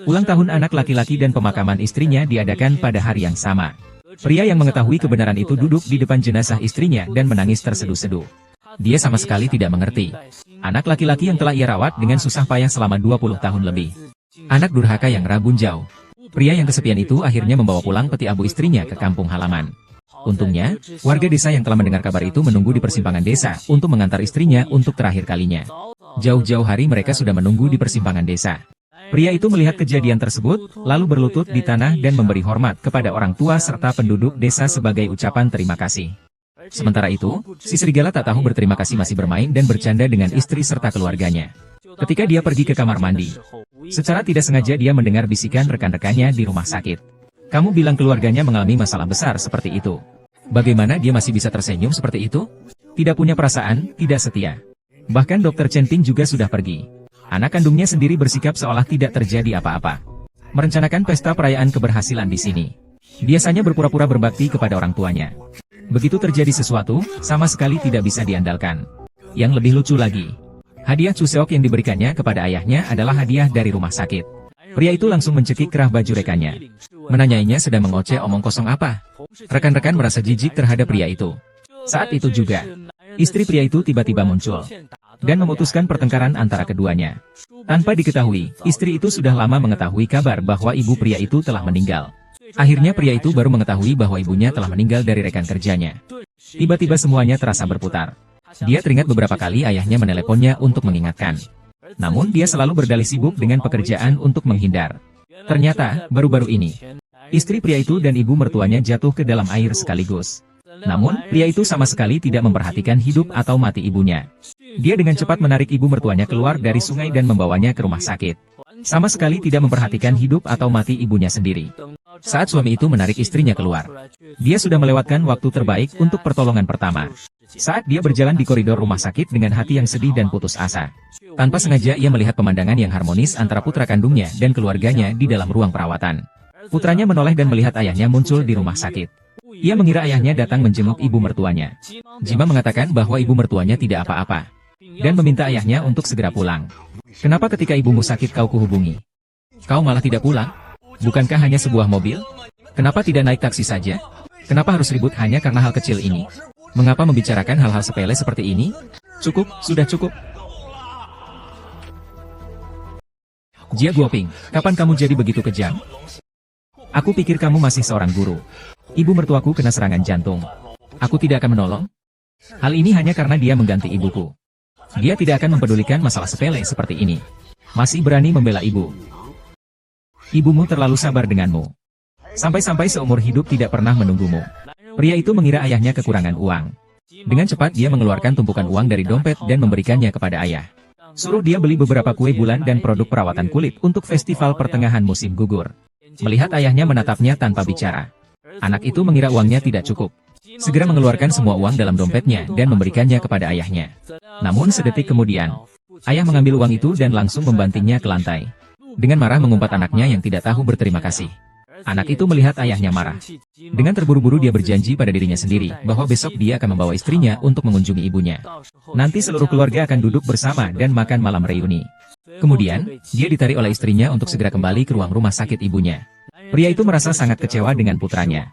Ulang tahun anak laki-laki dan pemakaman istrinya diadakan pada hari yang sama. Pria yang mengetahui kebenaran itu duduk di depan jenazah istrinya dan menangis terseduh-seduh. Dia sama sekali tidak mengerti. Anak laki-laki yang telah ia rawat dengan susah payah selama 20 tahun lebih. Anak durhaka yang rabun jauh. Pria yang kesepian itu akhirnya membawa pulang peti abu istrinya ke kampung halaman. Untungnya, warga desa yang telah mendengar kabar itu menunggu di persimpangan desa untuk mengantar istrinya untuk terakhir kalinya. Jauh-jauh hari mereka sudah menunggu di persimpangan desa. Pria itu melihat kejadian tersebut, lalu berlutut di tanah dan memberi hormat kepada orang tua serta penduduk desa sebagai ucapan terima kasih. Sementara itu, si serigala tak tahu berterima kasih masih bermain dan bercanda dengan istri serta keluarganya. Ketika dia pergi ke kamar mandi, secara tidak sengaja dia mendengar bisikan rekan-rekannya di rumah sakit. Kamu bilang keluarganya mengalami masalah besar seperti itu. Bagaimana dia masih bisa tersenyum seperti itu? Tidak punya perasaan, tidak setia. Bahkan Dr. Centing juga sudah pergi. Anak kandungnya sendiri bersikap seolah tidak terjadi apa-apa. Merencanakan pesta perayaan keberhasilan di sini. Biasanya berpura-pura berbakti kepada orang tuanya. Begitu terjadi sesuatu, sama sekali tidak bisa diandalkan. Yang lebih lucu lagi, hadiah Chuseok yang diberikannya kepada ayahnya adalah hadiah dari rumah sakit. Pria itu langsung mencekik kerah baju rekannya. Menanyainya sedang mengoceh omong kosong apa. Rekan-rekan merasa jijik terhadap pria itu. Saat itu juga, istri pria itu tiba-tiba muncul dan memutuskan pertengkaran antara keduanya. Tanpa diketahui, istri itu sudah lama mengetahui kabar bahwa ibu pria itu telah meninggal. Akhirnya pria itu baru mengetahui bahwa ibunya telah meninggal dari rekan kerjanya. Tiba-tiba semuanya terasa berputar. Dia teringat beberapa kali ayahnya meneleponnya untuk mengingatkan. Namun dia selalu berdalih sibuk dengan pekerjaan untuk menghindar. Ternyata, baru-baru ini, istri pria itu dan ibu mertuanya jatuh ke dalam air sekaligus. Namun, pria itu sama sekali tidak memperhatikan hidup atau mati ibunya. Dia dengan cepat menarik ibu mertuanya keluar dari sungai dan membawanya ke rumah sakit. Sama sekali tidak memperhatikan hidup atau mati ibunya sendiri. Saat suami itu menarik istrinya keluar, dia sudah melewatkan waktu terbaik untuk pertolongan pertama. Saat dia berjalan di koridor rumah sakit dengan hati yang sedih dan putus asa. Tanpa sengaja ia melihat pemandangan yang harmonis antara putra kandungnya dan keluarganya di dalam ruang perawatan. Putranya menoleh dan melihat ayahnya muncul di rumah sakit. Ia mengira ayahnya datang menjenguk ibu mertuanya. Jima mengatakan bahwa ibu mertuanya tidak apa-apa dan meminta ayahnya untuk segera pulang. Kenapa ketika ibumu sakit kau kuhubungi? Kau malah tidak pulang? Bukankah hanya sebuah mobil? Kenapa tidak naik taksi saja? Kenapa harus ribut hanya karena hal kecil ini? Mengapa membicarakan hal-hal sepele seperti ini? Cukup, sudah cukup. Jia Guoping, kapan kamu jadi begitu kejam? Aku pikir kamu masih seorang guru. Ibu mertuaku kena serangan jantung. Aku tidak akan menolong. Hal ini hanya karena dia mengganti ibuku. Dia tidak akan mempedulikan masalah sepele seperti ini. Masih berani membela ibu. Ibumu terlalu sabar denganmu. Sampai-sampai seumur hidup tidak pernah menunggumu. Pria itu mengira ayahnya kekurangan uang. Dengan cepat dia mengeluarkan tumpukan uang dari dompet dan memberikannya kepada ayah. Suruh dia beli beberapa kue bulan dan produk perawatan kulit untuk festival pertengahan musim gugur. Melihat ayahnya menatapnya tanpa bicara, anak itu mengira uangnya tidak cukup. Segera mengeluarkan semua uang dalam dompetnya dan memberikannya kepada ayahnya. Namun sedetik kemudian, ayah mengambil uang itu dan langsung membantingnya ke lantai. Dengan marah mengumpat anaknya yang tidak tahu berterima kasih. Anak itu melihat ayahnya marah. Dengan terburu-buru dia berjanji pada dirinya sendiri bahwa besok dia akan membawa istrinya untuk mengunjungi ibunya. Nanti seluruh keluarga akan duduk bersama dan makan malam reuni. Kemudian, dia ditarik oleh istrinya untuk segera kembali ke ruang rumah sakit ibunya. Pria itu merasa sangat kecewa dengan putranya.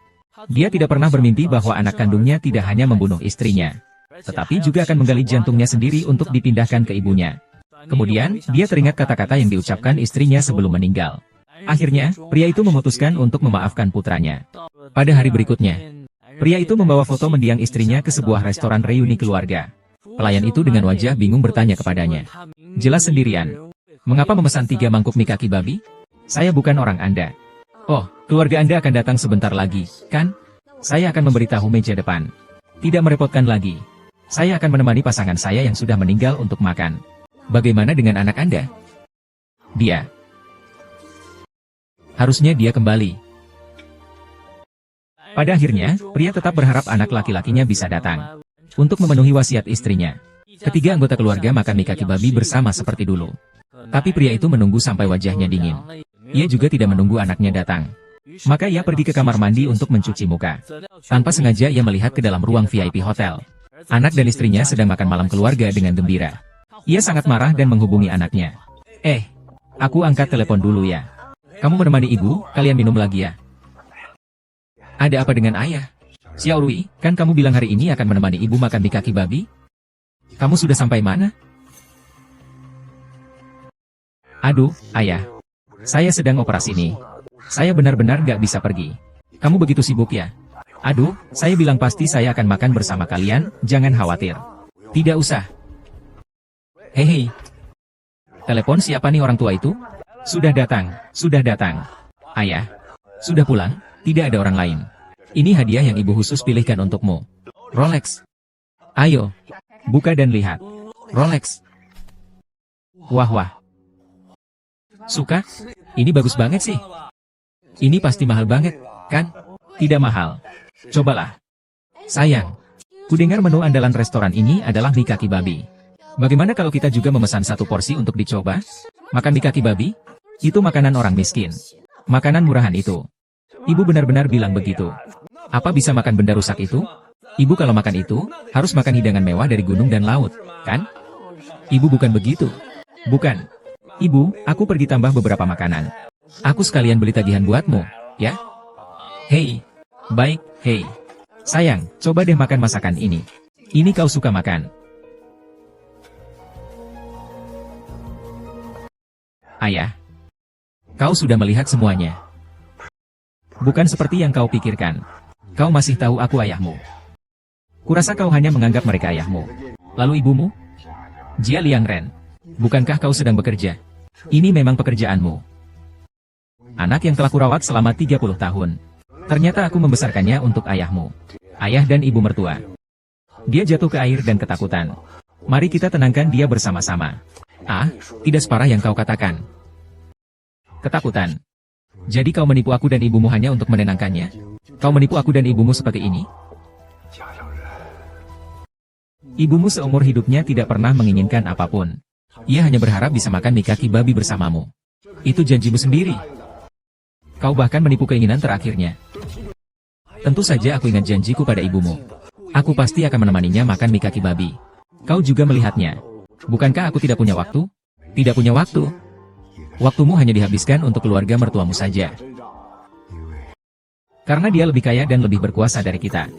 Dia tidak pernah bermimpi bahwa anak kandungnya tidak hanya membunuh istrinya, tetapi juga akan menggali jantungnya sendiri untuk dipindahkan ke ibunya. Kemudian, dia teringat kata-kata yang diucapkan istrinya sebelum meninggal. Akhirnya, pria itu memutuskan untuk memaafkan putranya. Pada hari berikutnya, pria itu membawa foto mendiang istrinya ke sebuah restoran reuni keluarga. Pelayan itu dengan wajah bingung bertanya kepadanya. Jelas sendirian. Mengapa memesan 3 mangkuk mie kaki babi? Saya bukan orang Anda. Oh, keluarga Anda akan datang sebentar lagi, kan? Saya akan memberitahu meja depan. Tidak merepotkan lagi. Saya akan menemani pasangan saya yang sudah meninggal untuk makan. Bagaimana dengan anak Anda? Dia. Harusnya dia kembali. Pada akhirnya, pria tetap berharap anak laki-lakinya bisa datang untuk memenuhi wasiat istrinya. Ketiga anggota keluarga makan mie kaki babi bersama seperti dulu. Tapi pria itu menunggu sampai wajahnya dingin. Ia juga tidak menunggu anaknya datang. Maka ia pergi ke kamar mandi untuk mencuci muka. Tanpa sengaja ia melihat ke dalam ruang VIP hotel. Anak dan istrinya sedang makan malam keluarga dengan gembira. Ia sangat marah dan menghubungi anaknya. Aku angkat telepon dulu ya. Kamu menemani ibu, kalian minum lagi ya? Ada apa dengan ayah? Xiao Rui, kan kamu bilang hari ini akan menemani ibu makan di kaki babi? Kamu sudah sampai mana? Aduh, ayah. Saya sedang operasi nih. Saya benar-benar gak bisa pergi. Kamu begitu sibuk ya? Aduh, saya bilang pasti saya akan makan bersama kalian, jangan khawatir. Tidak usah. Hei. Telepon siapa nih orang tua itu? Sudah datang, sudah datang. Ayah, sudah pulang, tidak ada orang lain. Ini hadiah yang ibu khusus pilihkan untukmu. Rolex. Ayo, buka dan lihat. Rolex. Wah. Suka? Ini bagus banget sih. Ini pasti mahal banget, kan? Tidak mahal. Cobalah. Sayang, kudengar menu andalan restoran ini adalah mie kaki babi. Bagaimana kalau kita juga memesan satu porsi untuk dicoba? Makan mie kaki babi? Itu makanan orang miskin. Makanan murahan itu. Ibu benar-benar bilang begitu. Apa bisa makan benda rusak itu? Ibu kalau makan itu, harus makan hidangan mewah dari gunung dan laut, kan? Ibu bukan begitu. Bukan. Ibu, aku pergi tambah beberapa makanan. Aku sekalian beli tagihan buatmu, ya? Hei. Baik, hei. Sayang, coba deh makan masakan ini. Ini kau suka makan. Ayah. Kau sudah melihat semuanya. Bukan seperti yang kau pikirkan. Kau masih tahu aku ayahmu. Kurasa kau hanya menganggap mereka ayahmu. Lalu ibumu? Jia Liangren. Bukankah kau sedang bekerja? Ini memang pekerjaanmu. Anak yang telah kurawat selama 30 tahun. Ternyata aku membesarkannya untuk ayahmu. Ayah dan ibu mertua. Dia jatuh ke air dan ketakutan. Mari kita tenangkan dia bersama-sama. Ah, tidak separah yang kau katakan. Ketakutan. Jadi kau menipu aku dan ibumu hanya untuk menenangkannya? Kau menipu aku dan ibumu seperti ini? Ibumu seumur hidupnya tidak pernah menginginkan apapun. Ia hanya berharap bisa makan mie kaki babi bersamamu. Itu janjimu sendiri. Kau bahkan menipu keinginan terakhirnya. Tentu saja aku ingat janjiku pada ibumu. Aku pasti akan menemaninya makan mie kaki babi. Kau juga melihatnya. Bukankah aku tidak punya waktu? Tidak punya waktu. Waktumu hanya dihabiskan untuk keluarga mertuamu saja. Karena dia lebih kaya dan lebih berkuasa dari kita.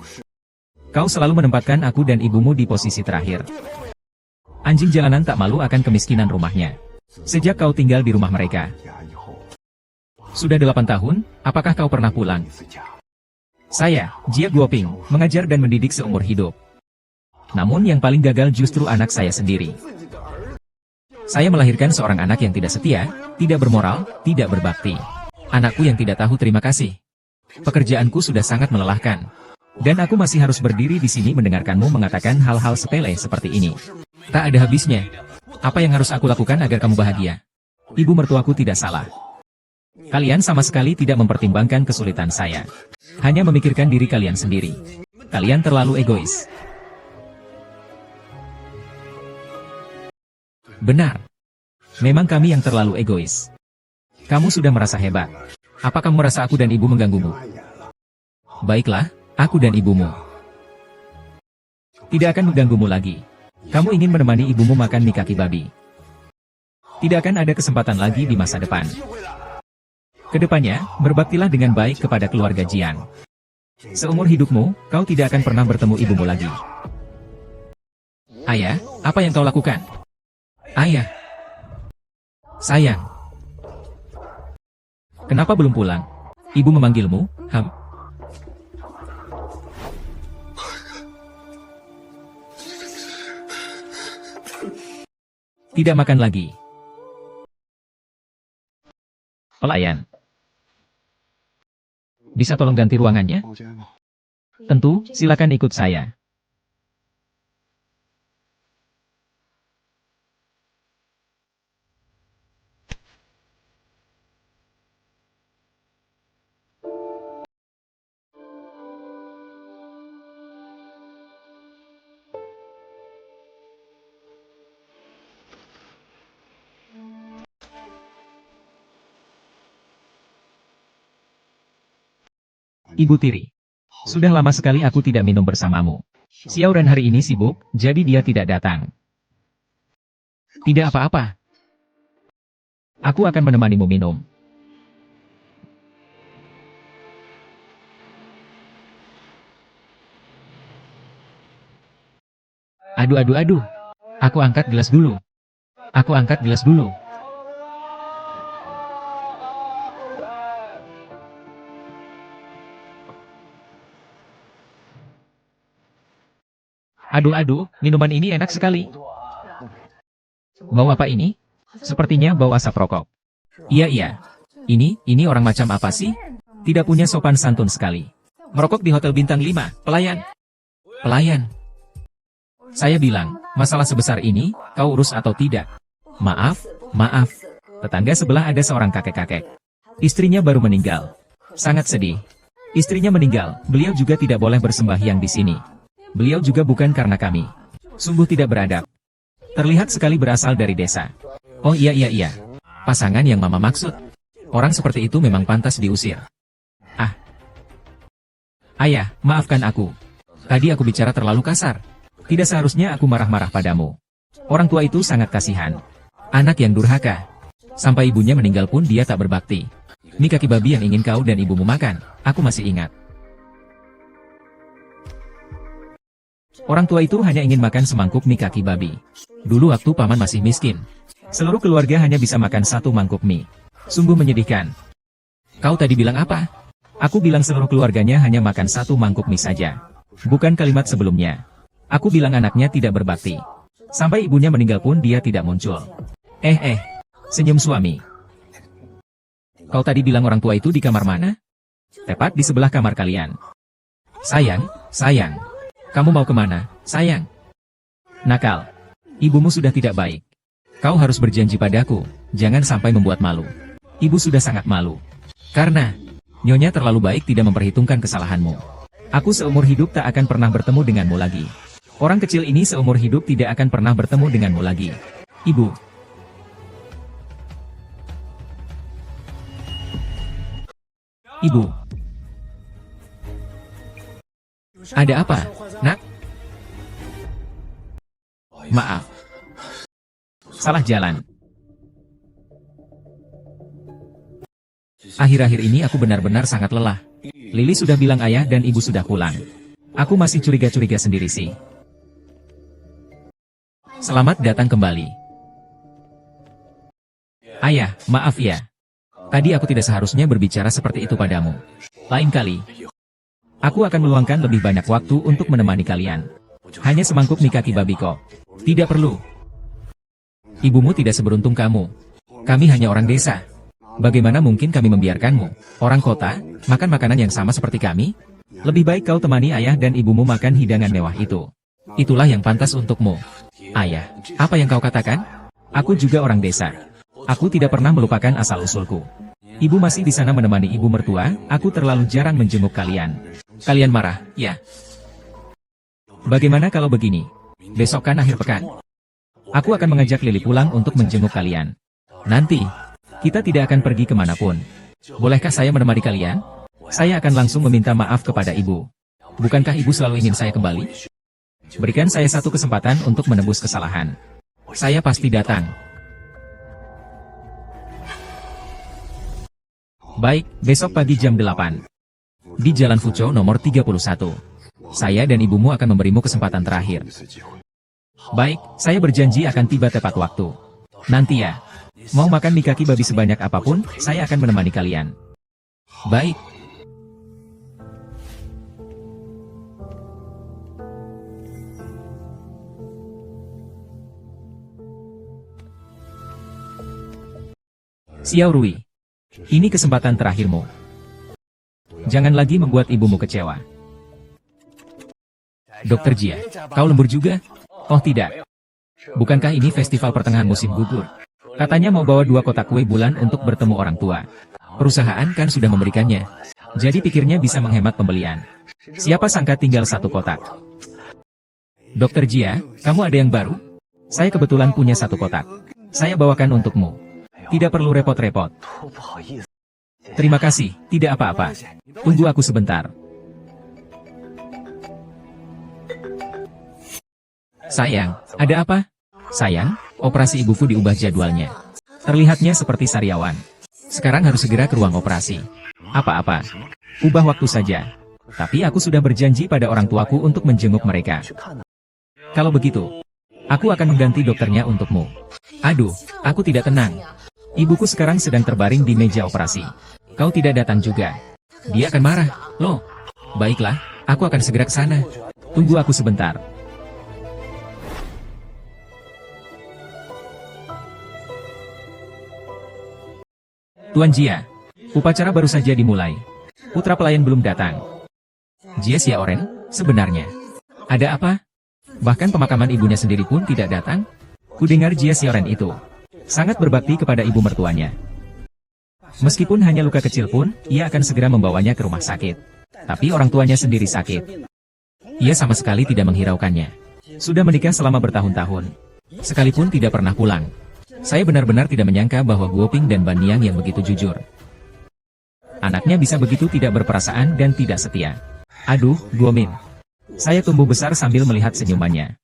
Kau selalu menempatkan aku dan ibumu di posisi terakhir. Anjing jalanan tak malu akan kemiskinan rumahnya. Sejak kau tinggal di rumah mereka. Sudah 8 tahun, apakah kau pernah pulang? Saya, Jia Guoping, mengajar dan mendidik seumur hidup. Namun yang paling gagal justru anak saya sendiri. Saya melahirkan seorang anak yang tidak setia, tidak bermoral, tidak berbakti. Anakku yang tidak tahu terima kasih. Pekerjaanku sudah sangat melelahkan. Dan aku masih harus berdiri di sini mendengarkanmu mengatakan hal-hal sepele seperti ini. Tak ada habisnya. Apa yang harus aku lakukan agar kamu bahagia? Ibu mertuaku tidak salah. Kalian sama sekali tidak mempertimbangkan kesulitan saya. Hanya memikirkan diri kalian sendiri. Kalian terlalu egois. Benar. Memang kami yang terlalu egois. Kamu sudah merasa hebat. Apa kamu merasa aku dan ibu mengganggumu? Baiklah, aku dan ibumu tidak akan mengganggumu lagi. Kamu ingin menemani ibumu makan mie kaki babi. Tidak akan ada kesempatan lagi di masa depan. Kedepannya, berbaktilah dengan baik kepada keluarga Jian. Seumur hidupmu, kau tidak akan pernah bertemu ibumu lagi. Ayah, apa yang kau lakukan? Ayah. Sayang. Kenapa belum pulang? Ibu memanggilmu, Tidak makan lagi. Pelayan. Bisa tolong ganti ruangannya? Tentu, silakan ikut saya. Ibu tiri. Sudah lama sekali aku tidak minum bersamamu. Xiao Ren hari ini sibuk, jadi dia tidak datang. Tidak apa-apa. Aku akan menemanimu minum. Aduh aduh aduh. Aku angkat gelas dulu. Aku angkat gelas dulu. Aduh aduh, minuman ini enak sekali. Bau apa ini? Sepertinya bau asap rokok. Iya iya. Ini orang macam apa sih? Tidak punya sopan santun sekali. Merokok di hotel bintang 5, pelayan. Pelayan. Saya bilang, masalah sebesar ini, kau urus atau tidak? Maaf, maaf. Tetangga sebelah ada seorang kakek-kakek. Istrinya baru meninggal. Sangat sedih. Istrinya meninggal, beliau juga tidak boleh bersembahyang di sini. Beliau juga bukan karena kami. Sungguh tidak beradab. Terlihat sekali berasal dari desa. Oh iya. Pasangan yang mama maksud. Orang seperti itu memang pantas diusir. Ah. Ayah, maafkan aku. Tadi aku bicara terlalu kasar. Tidak seharusnya aku marah-marah padamu. Orang tua itu sangat kasihan. Anak yang durhaka. Sampai ibunya meninggal pun dia tak berbakti. Mie kaki babi yang ingin kau dan ibumu makan, aku masih ingat. Orang tua itu hanya ingin makan semangkuk mie kaki babi. Dulu waktu paman masih miskin, seluruh keluarga hanya bisa makan satu mangkuk mie. Sungguh menyedihkan. Kau tadi bilang apa? Aku bilang seluruh keluarganya hanya makan satu mangkuk mie saja. Bukan kalimat sebelumnya. Aku bilang anaknya tidak berbakti. Sampai ibunya meninggal pun dia tidak muncul. Senyum suami. Kau tadi bilang orang tua itu di kamar mana? Tepat di sebelah kamar kalian. Sayang. Kamu mau kemana, sayang? Nakal. Ibumu sudah tidak baik. Kau harus berjanji padaku, jangan sampai membuat malu. Ibu sudah sangat malu. Karena, Nyonya terlalu baik tidak memperhitungkan kesalahanmu. Aku seumur hidup tak akan pernah bertemu denganmu lagi. Orang kecil ini seumur hidup tidak akan pernah bertemu denganmu lagi. Ibu. Ibu. Ada apa, nak? Maaf. Salah jalan. Akhir-akhir ini aku benar-benar sangat lelah. Lili sudah bilang ayah dan ibu sudah pulang. Aku masih curiga-curiga sendiri sih. Selamat datang kembali. Ayah, maaf ya. Tadi aku tidak seharusnya berbicara seperti itu padamu. Lain kali. Aku akan meluangkan lebih banyak waktu untuk menemani kalian. Hanya semangkuk mie kaki babi kok. Tidak perlu. Ibumu tidak seberuntung kamu. Kami hanya orang desa. Bagaimana mungkin kami membiarkanmu, orang kota, makan makanan yang sama seperti kami? Lebih baik kau temani ayah dan ibumu makan hidangan mewah itu. Itulah yang pantas untukmu. Ayah, apa yang kau katakan? Aku juga orang desa. Aku tidak pernah melupakan asal-usulku. Ibu masih di sana menemani ibu mertua, aku terlalu jarang menjenguk kalian. Kalian marah, ya? Bagaimana kalau begini? Besok kan akhir pekan. Aku akan mengajak Lili pulang untuk menjenguk kalian. Nanti, kita tidak akan pergi kemanapun. Bolehkah saya menemani kalian? Saya akan langsung meminta maaf kepada ibu. Bukankah ibu selalu ingin saya kembali? Berikan saya satu kesempatan untuk menebus kesalahan. Saya pasti datang. Baik, besok pagi jam 8. Di Jalan Fuco nomor 31. Saya dan ibumu akan memberimu kesempatan terakhir. Baik, saya berjanji akan tiba tepat waktu. Nanti ya. Mau makan mie kaki babi sebanyak apapun, saya akan menemani kalian. Baik. Xiao Rui. Ini kesempatan terakhirmu. Jangan lagi membuat ibumu kecewa. Dokter Jia, kau lembur juga? Oh tidak. Bukankah ini festival pertengahan musim gugur? Katanya mau bawa 2 kotak kue bulan untuk bertemu orang tua. Perusahaan kan sudah memberikannya. Jadi pikirnya bisa menghemat pembelian. Siapa sangka tinggal 1 kotak. Dokter Jia, kamu ada yang baru? Saya kebetulan punya 1 kotak. Saya bawakan untukmu. Tidak perlu repot-repot. Terima kasih, tidak apa-apa. Tunggu aku sebentar. Sayang, ada apa? Sayang, operasi ibuku diubah jadwalnya. Terlihatnya seperti sariawan. Sekarang harus segera ke ruang operasi. Apa-apa? Ubah waktu saja. Tapi aku sudah berjanji pada orang tuaku untuk menjenguk mereka. Kalau begitu, aku akan mengganti dokternya untukmu. Aduh, aku tidak tenang. Ibuku sekarang sedang terbaring di meja operasi. Kau tidak datang juga. Dia akan marah, loh. Baiklah, aku akan segera ke sana. Tunggu aku sebentar. Tuan Jia, upacara baru saja dimulai. Putra pelayan belum datang. Jia Xiaoren, sebenarnya. Ada apa? Bahkan pemakaman ibunya sendiri pun tidak datang. Kudengar Jia Xiaoren itu sangat berbakti kepada ibu mertuanya. Meskipun hanya luka kecil pun, ia akan segera membawanya ke rumah sakit. Tapi orang tuanya sendiri sakit. Ia sama sekali tidak menghiraukannya. Sudah menikah selama bertahun-tahun. Sekalipun tidak pernah pulang. Saya benar-benar tidak menyangka bahwa Guo Ping dan Ban Niang yang begitu jujur. Anaknya bisa begitu tidak berperasaan dan tidak setia. Aduh, Guo Min. Saya tumbuh besar sambil melihat senyumannya.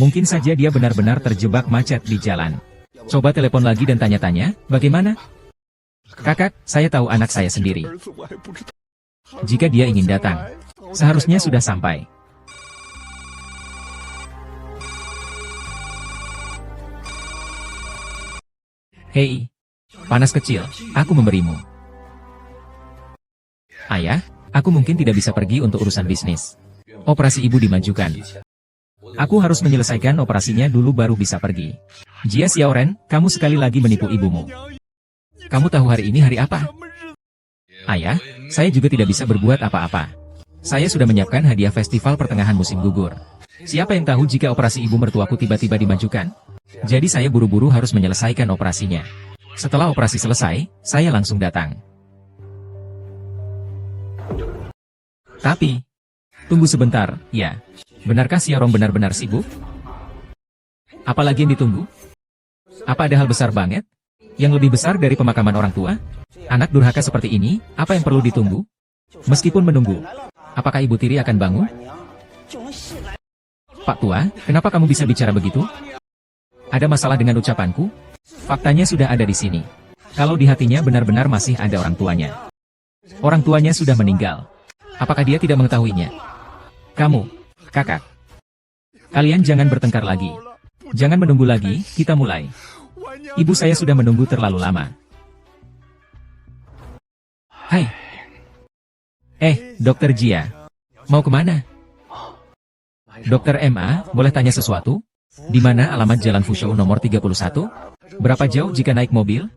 Mungkin saja dia benar-benar terjebak macet di jalan. Coba telepon lagi dan tanya-tanya, bagaimana? Kakak, saya tahu anak saya sendiri. Jika dia ingin datang, seharusnya sudah sampai. Hei, panas kecil, aku memberimu. Ayah, aku mungkin tidak bisa pergi untuk urusan bisnis. Operasi ibu dimajukan. Aku harus menyelesaikan operasinya dulu baru bisa pergi. Jia Xiaoren, kamu sekali lagi menipu ibumu. Kamu tahu hari ini hari apa? Ayah, saya juga tidak bisa berbuat apa-apa. Saya sudah menyiapkan hadiah festival pertengahan musim gugur. Siapa yang tahu jika operasi ibu mertuaku tiba-tiba dimajukan? Jadi saya buru-buru harus menyelesaikan operasinya. Setelah operasi selesai, saya langsung datang. Tapi, tunggu sebentar, ya. Benarkah Xiaorong benar-benar sibuk? Apalagi yang ditunggu? Apa ada hal besar banget? Yang lebih besar dari pemakaman orang tua? Anak durhaka seperti ini, apa yang perlu ditunggu? Meskipun menunggu, apakah Ibu Tiri akan bangun? Pak Tua, kenapa kamu bisa bicara begitu? Ada masalah dengan ucapanku? Faktanya sudah ada di sini. Kalau di hatinya benar-benar masih ada orang tuanya. Orang tuanya sudah meninggal. Apakah dia tidak mengetahuinya? Kamu, kakak. Kalian jangan bertengkar lagi. Jangan menunggu lagi, kita mulai. Ibu saya sudah menunggu terlalu lama. Hai. Dokter Jia. Mau kemana? Dokter MA, boleh tanya sesuatu? Di mana alamat Jalan Fushou nomor 31? Berapa jauh jika naik mobil?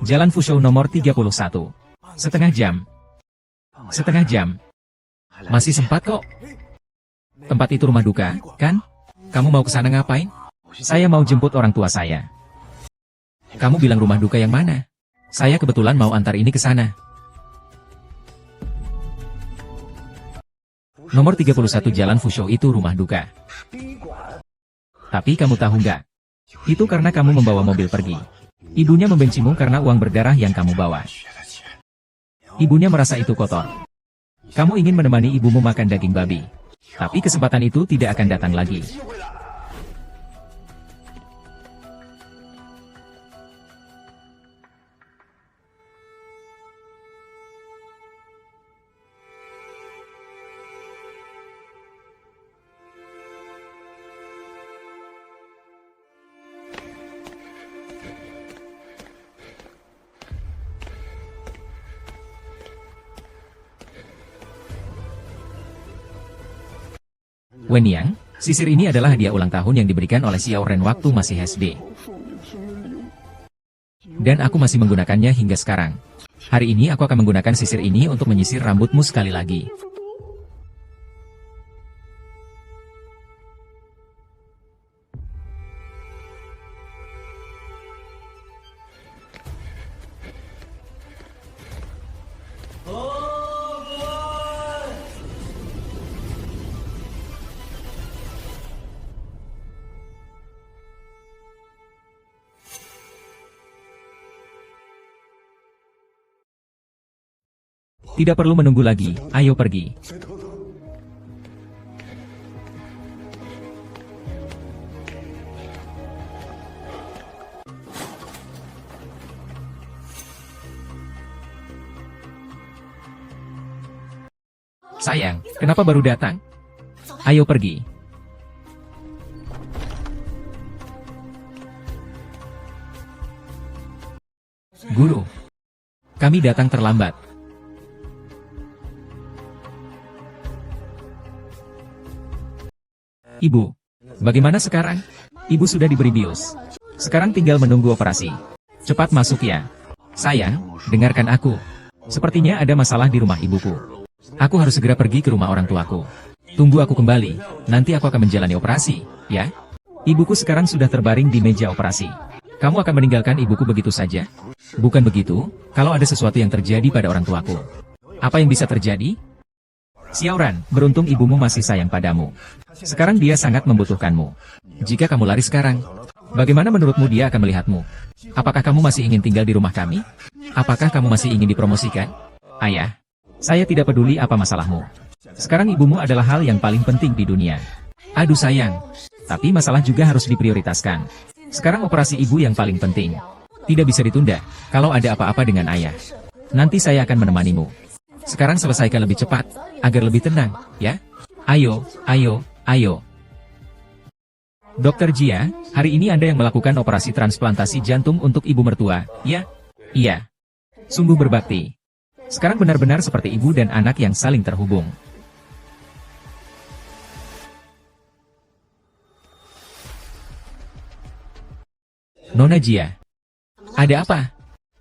Jalan Fushou nomor 31. Setengah jam. Setengah jam. Masih sempat kok. Tempat itu rumah duka, kan? Kamu mau ke sana ngapain? Saya mau jemput orang tua saya. Kamu bilang rumah duka yang mana? Saya kebetulan mau antar ini ke sana. Nomor 31 Jalan Fushou itu rumah duka. Tapi kamu tahu nggak? Itu karena kamu membawa mobil pergi. Ibunya membencimu karena uang berdarah yang kamu bawa. Ibunya merasa itu kotor. Kamu ingin menemani ibumu makan daging babi. Tapi kesempatan itu tidak akan datang lagi. Wen Yang, sisir ini adalah hadiah ulang tahun yang diberikan oleh Xiao Ren waktu masih SD. Dan aku masih menggunakannya hingga sekarang. Hari ini aku akan menggunakan sisir ini untuk menyisir rambutmu sekali lagi. Tidak perlu menunggu lagi, ayo pergi. Sayang, kenapa baru datang? Ayo pergi. Guru, kami datang terlambat. Ibu, bagaimana sekarang? Ibu sudah diberi bius. Sekarang tinggal menunggu operasi. Cepat masuk ya. Sayang, dengarkan aku. Sepertinya ada masalah di rumah ibuku. Aku harus segera pergi ke rumah orang tuaku. Tunggu aku kembali, nanti aku akan menjalani operasi, ya? Ibuku sekarang sudah terbaring di meja operasi. Kamu akan meninggalkan ibuku begitu saja? Bukan begitu, kalau ada sesuatu yang terjadi pada orang tuaku. Apa yang bisa terjadi? Xiaoran, beruntung ibumu masih sayang padamu. Sekarang dia sangat membutuhkanmu. Jika kamu lari sekarang, bagaimana menurutmu dia akan melihatmu? Apakah kamu masih ingin tinggal di rumah kami? Apakah kamu masih ingin dipromosikan? Ayah, saya tidak peduli apa masalahmu. Sekarang ibumu adalah hal yang paling penting di dunia. Aduh sayang, tapi masalah juga harus diprioritaskan. Sekarang operasi ibu yang paling penting. Tidak bisa ditunda, kalau ada apa-apa dengan ayah. Nanti saya akan menemanimu. Sekarang selesaikan lebih cepat, agar lebih tenang, ya? Ayo, ayo, ayo. Dokter Jia, hari ini Anda yang melakukan operasi transplantasi jantung untuk ibu mertua, ya? Iya. Sungguh berbakti. Sekarang benar-benar seperti ibu dan anak yang saling terhubung. Nona Jia. Ada apa?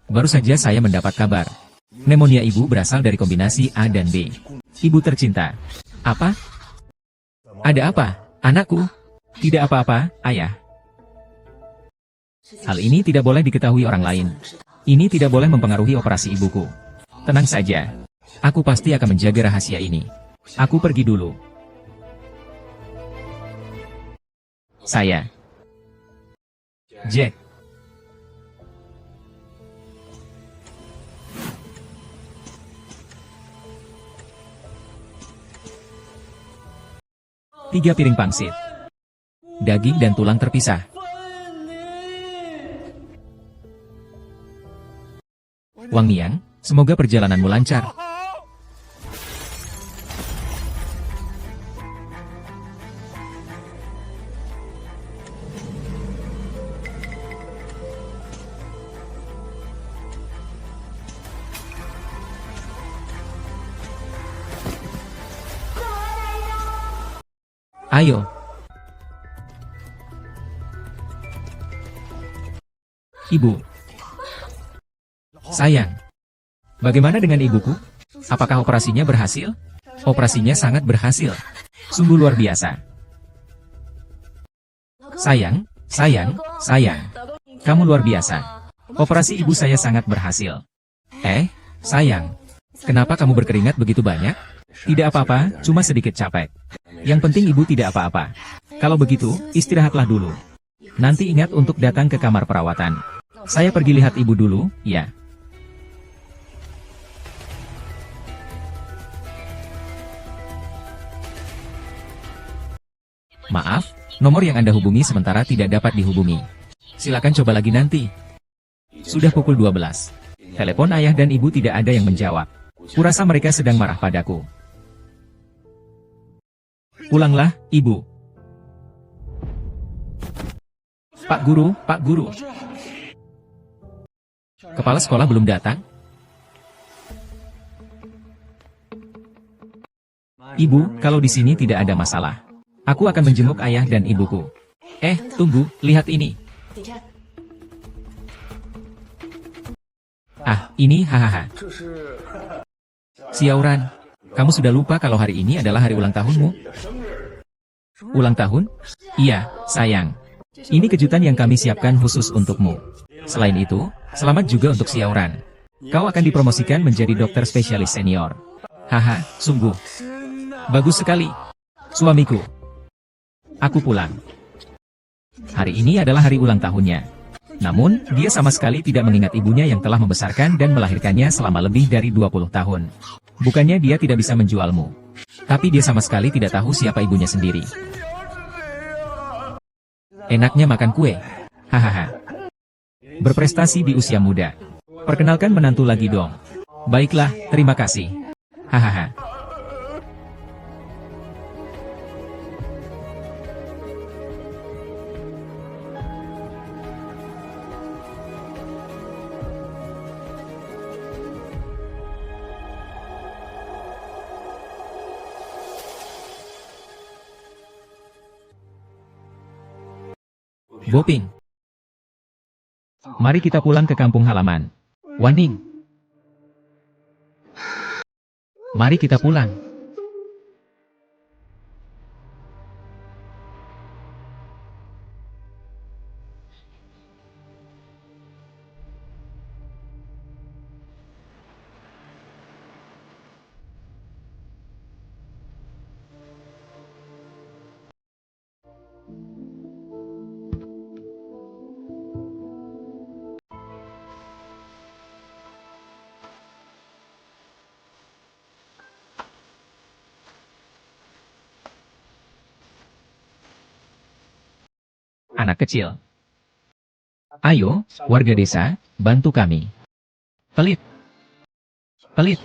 Baru saja saya mendapat kabar. Pneumonia ibu berasal dari kombinasi A dan B. Ibu tercinta. Apa? Ada apa, anakku? Tidak apa-apa, ayah. Hal ini tidak boleh diketahui orang lain. Ini tidak boleh mempengaruhi operasi ibuku. Tenang saja. Aku pasti akan menjaga rahasia ini. Aku pergi dulu. Saya. Jack. Tiga piring pangsit. Daging dan tulang terpisah. Wang Niang, semoga perjalananmu lancar. Ayo. Ibu. Sayang. Bagaimana dengan ibuku? Apakah operasinya berhasil? Operasinya sangat berhasil. Sungguh luar biasa. Sayang, sayang, sayang. Kamu luar biasa. Operasi ibu saya sangat berhasil. Sayang. Kenapa kamu berkeringat begitu banyak? Tidak apa-apa, cuma sedikit capek. Yang penting ibu tidak apa-apa. Kalau begitu, istirahatlah dulu. Nanti ingat untuk datang ke kamar perawatan. Saya pergi lihat ibu dulu, ya. Maaf, nomor yang Anda hubungi sementara tidak dapat dihubungi. Silakan coba lagi nanti. Sudah pukul 12. Telepon ayah dan ibu tidak ada yang menjawab. Kurasa mereka sedang marah padaku. Pulanglah, ibu. Pak Guru, Pak Guru. Kepala sekolah belum datang? Ibu, kalau di sini tidak ada masalah. Aku akan menjenguk ayah dan ibuku. Tunggu, lihat ini. Ini hahaha. Xiaoran, kamu sudah lupa kalau hari ini adalah hari ulang tahunmu? Ulang tahun? Iya, sayang. Ini kejutan yang kami siapkan khusus untukmu. Selain itu, selamat juga untuk Xiaoran. Kau akan dipromosikan menjadi dokter spesialis senior. Haha, sungguh. Bagus sekali. Suamiku. Aku pulang. Hari ini adalah hari ulang tahunnya. Namun, dia sama sekali tidak mengingat ibunya yang telah membesarkan dan melahirkannya selama lebih dari 20 tahun. Bukannya dia tidak bisa menjualmu. Tapi dia sama sekali tidak tahu siapa ibunya sendiri. Enaknya makan kue. Hahaha. Berprestasi di usia muda. Perkenalkan menantu lagi dong. Baiklah, terima kasih. Hahaha. Boping. Mari kita pulang ke kampung halaman. Waning. Mari kita pulang. Anak kecil. Ayo, warga desa, bantu kami. Pelit. Pelit.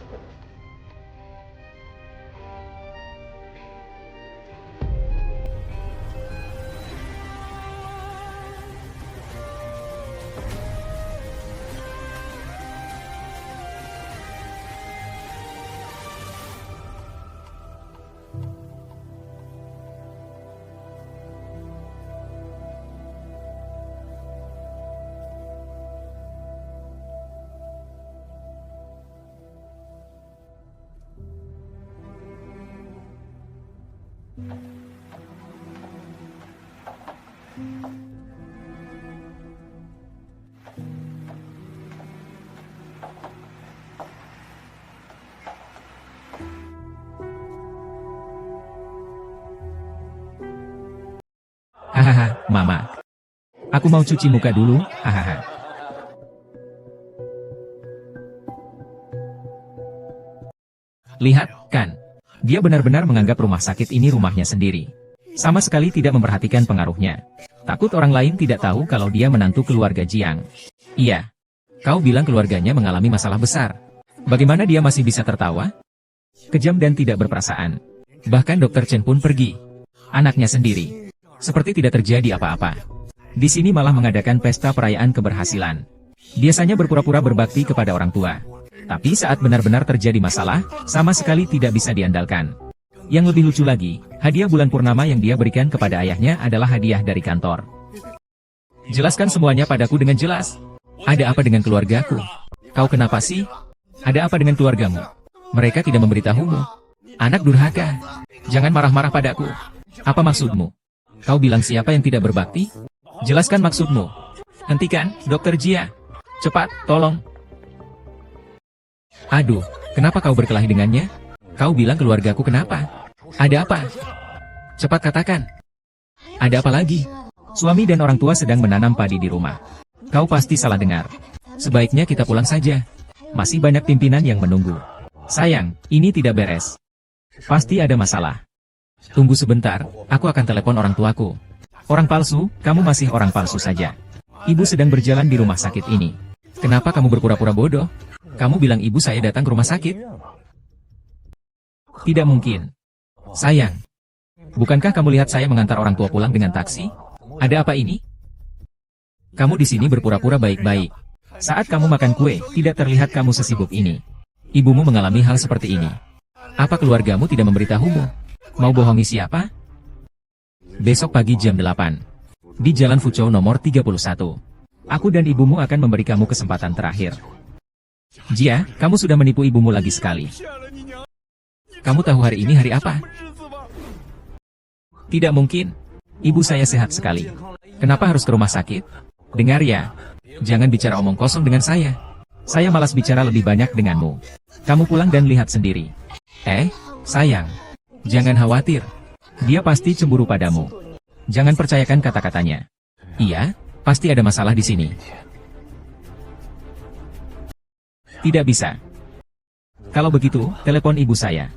Hahaha, Mama. Aku mau cuci muka dulu, hahaha. Lihat, kan? Dia benar-benar menganggap rumah sakit ini rumahnya sendiri. Sama sekali tidak memperhatikan pengaruhnya. Takut orang lain tidak tahu kalau dia menantu keluarga Jiang. Iya. Kau bilang keluarganya mengalami masalah besar. Bagaimana dia masih bisa tertawa? Kejam dan tidak berperasaan. Bahkan Dr. Chen pun pergi. Anaknya sendiri. Seperti tidak terjadi apa-apa. Di sini malah mengadakan pesta perayaan keberhasilan. Biasanya berpura-pura berbakti kepada orang tua. Tapi saat benar-benar terjadi masalah, sama sekali tidak bisa diandalkan. Yang lebih lucu lagi, hadiah bulan purnama yang dia berikan kepada ayahnya adalah hadiah dari kantor. Jelaskan semuanya padaku dengan jelas. Ada apa dengan keluargaku? Kau kenapa sih? Ada apa dengan keluargamu? Mereka tidak memberitahumu. Anak durhaka. Jangan marah-marah padaku. Apa maksudmu? Kau bilang siapa yang tidak berbakti? Jelaskan maksudmu. Hentikan, Dr. Jia. Cepat, tolong. Aduh, kenapa kau berkelahi dengannya? Kau bilang keluargaku kenapa? Ada apa? Cepat katakan. Ada apa lagi? Suami dan orang tua sedang menanam padi di rumah. Kau pasti salah dengar. Sebaiknya kita pulang saja. Masih banyak pimpinan yang menunggu. Sayang, ini tidak beres. Pasti ada masalah. Tunggu sebentar, aku akan telepon orang tuaku. Orang palsu, kamu masih orang palsu saja. Ibu sedang berjalan di rumah sakit ini. Kenapa kamu berpura-pura bodoh? Kamu bilang ibu saya datang ke rumah sakit? Tidak mungkin. Sayang. Bukankah kamu lihat saya mengantar orang tua pulang dengan taksi? Ada apa ini? Kamu di sini berpura-pura baik-baik. Saat kamu makan kue, tidak terlihat kamu sesibuk ini. Ibumu mengalami hal seperti ini. Apa keluargamu tidak memberitahumu? Mau bohongi siapa? Besok pagi jam 8. Di Jalan Fuchou nomor 31. Aku dan ibumu akan memberi kamu kesempatan terakhir. Jia, kamu sudah menipu ibumu lagi sekali. Kamu tahu hari ini hari apa? Tidak mungkin. Ibu saya sehat sekali. Kenapa harus ke rumah sakit? Dengar ya. Jangan bicara omong kosong dengan saya. Saya malas bicara lebih banyak denganmu. Kamu pulang dan lihat sendiri. Sayang. Jangan khawatir. Dia pasti cemburu padamu. Jangan percayakan kata-katanya. Iya, pasti ada masalah di sini. Tidak bisa. Kalau begitu, telepon ibu saya.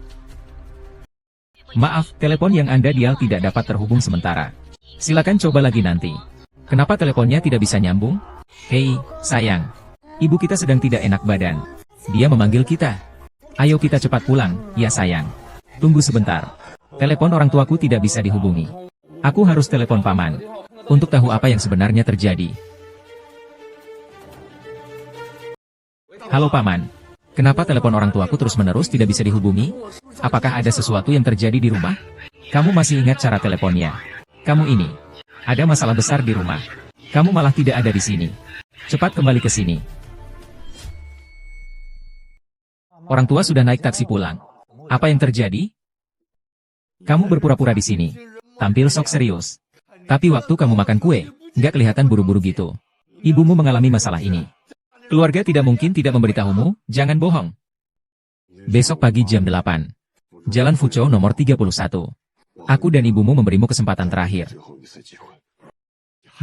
Maaf, telepon yang Anda dial tidak dapat terhubung sementara. Silakan coba lagi nanti. Kenapa teleponnya tidak bisa nyambung? Hei, sayang. Ibu kita sedang tidak enak badan. Dia memanggil kita. Ayo kita cepat pulang, ya sayang. Tunggu sebentar. Telepon orang tuaku tidak bisa dihubungi. Aku harus telepon paman. Untuk tahu apa yang sebenarnya terjadi. Halo paman. Kenapa telepon orang tuaku terus-menerus tidak bisa dihubungi? Apakah ada sesuatu yang terjadi di rumah? Kamu masih ingat cara teleponnya? Kamu ini. Ada masalah besar di rumah. Kamu malah tidak ada di sini. Cepat kembali ke sini. Orang tua sudah naik taksi pulang. Apa yang terjadi? Kamu berpura-pura di sini. Tampil sok serius. Tapi waktu kamu makan kue, nggak kelihatan buru-buru gitu. Ibumu mengalami masalah ini. Keluarga tidak mungkin tidak memberitahumu, jangan bohong. Besok pagi jam 8. Jalan Fuchou nomor 31. Aku dan ibumu memberimu kesempatan terakhir.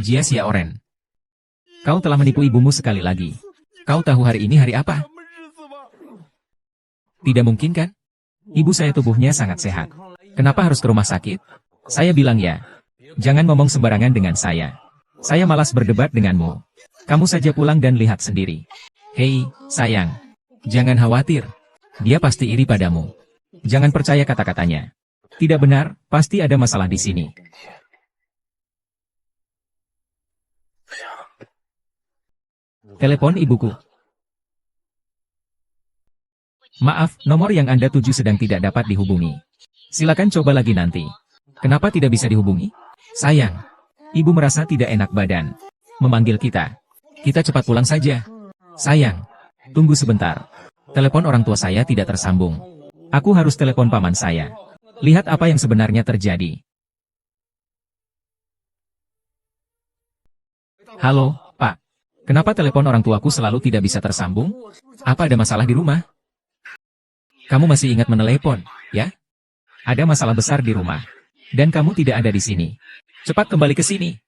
Jia Xiaoren. Kau telah menipu ibumu sekali lagi. Kau tahu hari ini hari apa? Tidak mungkin kan? Ibu saya tubuhnya sangat sehat. Kenapa harus ke rumah sakit? Saya bilang ya. Jangan ngomong sembarangan dengan saya. Saya malas berdebat denganmu. Kamu saja pulang dan lihat sendiri. Hei, sayang. Jangan khawatir. Dia pasti iri padamu. Jangan percaya kata-katanya. Tidak benar, pasti ada masalah di sini. Telepon ibuku. Maaf, nomor yang Anda tuju sedang tidak dapat dihubungi. Silakan coba lagi nanti. Kenapa tidak bisa dihubungi? Sayang, ibu merasa tidak enak badan. Memanggil kita. Kita cepat pulang saja. Sayang, tunggu sebentar. Telepon orang tua saya tidak tersambung. Aku harus telepon paman saya. Lihat apa yang sebenarnya terjadi. Halo, Pak. Kenapa telepon orang tuaku selalu tidak bisa tersambung? Apa ada masalah di rumah? Kamu masih ingat menelepon, ya? Ada masalah besar di rumah. Dan kamu tidak ada di sini. Cepat kembali ke sini.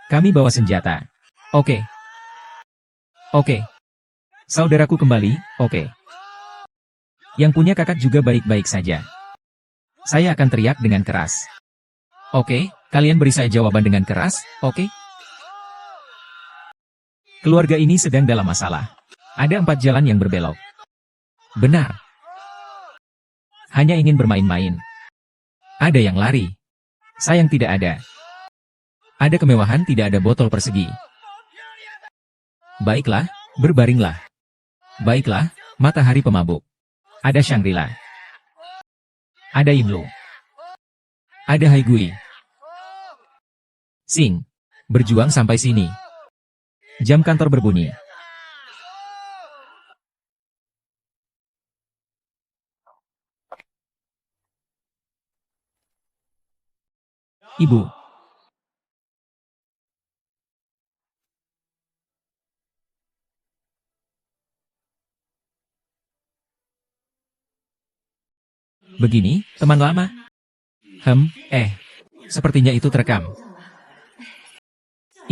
Kami bawa senjata. Oke. Oke. Saudaraku kembali, oke. Yang punya kakak juga baik-baik saja. Saya akan teriak dengan keras. Oke, kalian beri saya jawaban dengan keras, oke? Keluarga ini sedang dalam masalah. Ada 4 jalan yang berbelok. Benar. Hanya ingin bermain-main. Ada yang lari. Sayang tidak ada. Ada kemewahan, tidak ada botol persegi. Baiklah, berbaringlah. Baiklah, matahari pemabuk. Ada Shangri-La. Ada Yimlu. Ada Haigui. Sing. Berjuang sampai sini. Jam kantor berbunyi. Ibu. Begini, teman lama. Sepertinya itu terekam.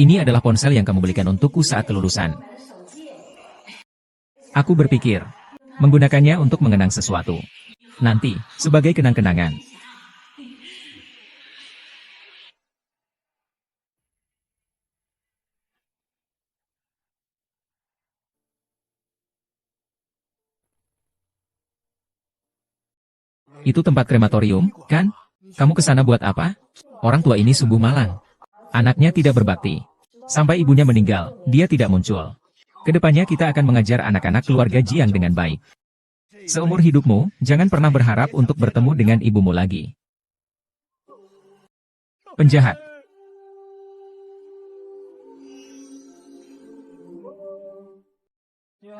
Ini adalah ponsel yang kamu belikan untukku saat kelulusan. Aku berpikir, menggunakannya untuk mengenang sesuatu. Nanti, sebagai kenang-kenangan. Itu tempat krematorium, kan? Kamu ke sana buat apa? Orang tua ini sungguh malang. Anaknya tidak berbakti. Sampai ibunya meninggal, dia tidak muncul. Kedepannya kita akan mengajar anak-anak keluarga Jiang dengan baik. Seumur hidupmu, jangan pernah berharap untuk bertemu dengan ibumu lagi. Penjahat.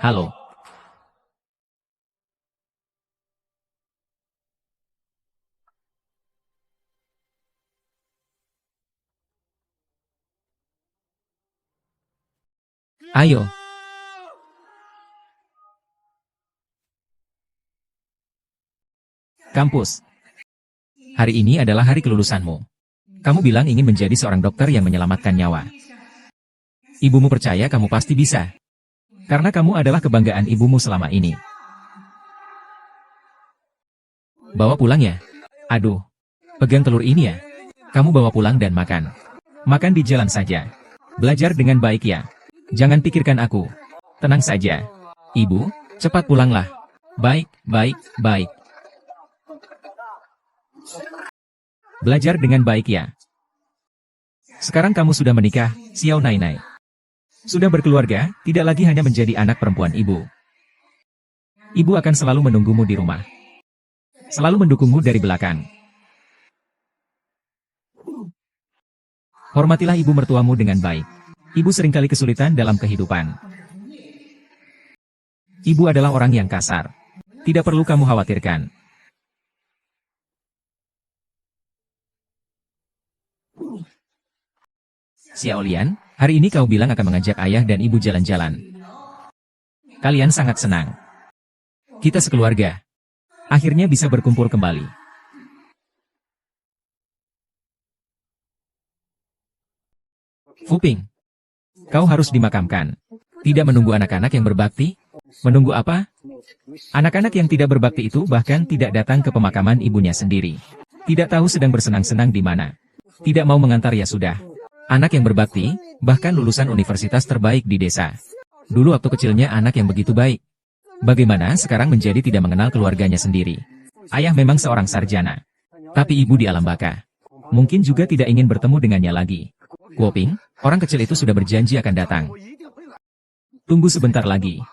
Halo. Ayo. Kampus. Hari ini adalah hari kelulusanmu. Kamu bilang ingin menjadi seorang dokter yang menyelamatkan nyawa. Ibumu percaya kamu pasti bisa. Karena kamu adalah kebanggaan ibumu selama ini. Bawa pulang ya? Aduh. Pegang telur ini ya. Kamu bawa pulang dan makan. Makan di jalan saja. Belajar dengan baik ya. Jangan pikirkan aku. Tenang saja. Ibu, cepat pulanglah. Baik, baik, baik. Belajar dengan baik ya. Sekarang kamu sudah menikah, Xiao Nainai. Sudah berkeluarga, tidak lagi hanya menjadi anak perempuan ibu. Ibu akan selalu menunggumu di rumah. Selalu mendukungmu dari belakang. Hormatilah ibu mertuamu dengan baik. Ibu seringkali kesulitan dalam kehidupan. Ibu adalah orang yang kasar. Tidak perlu kamu khawatirkan. Xiaolian, hari ini kau bilang akan mengajak ayah dan ibu jalan-jalan. Kalian sangat senang. Kita sekeluarga. Akhirnya bisa berkumpul kembali. Fuping, kau harus dimakamkan. Tidak menunggu anak-anak yang berbakti? Menunggu apa? Anak-anak yang tidak berbakti itu bahkan tidak datang ke pemakaman ibunya sendiri. Tidak tahu sedang bersenang-senang di mana. Tidak mau mengantar ya sudah. Anak yang berbakti, bahkan lulusan universitas terbaik di desa. Dulu waktu kecilnya anak yang begitu baik. Bagaimana sekarang menjadi tidak mengenal keluarganya sendiri? Ayah memang seorang sarjana. Tapi ibu di alam baka. Mungkin juga tidak ingin bertemu dengannya lagi. Kuoping, orang kecil itu sudah berjanji akan datang. Tunggu sebentar lagi.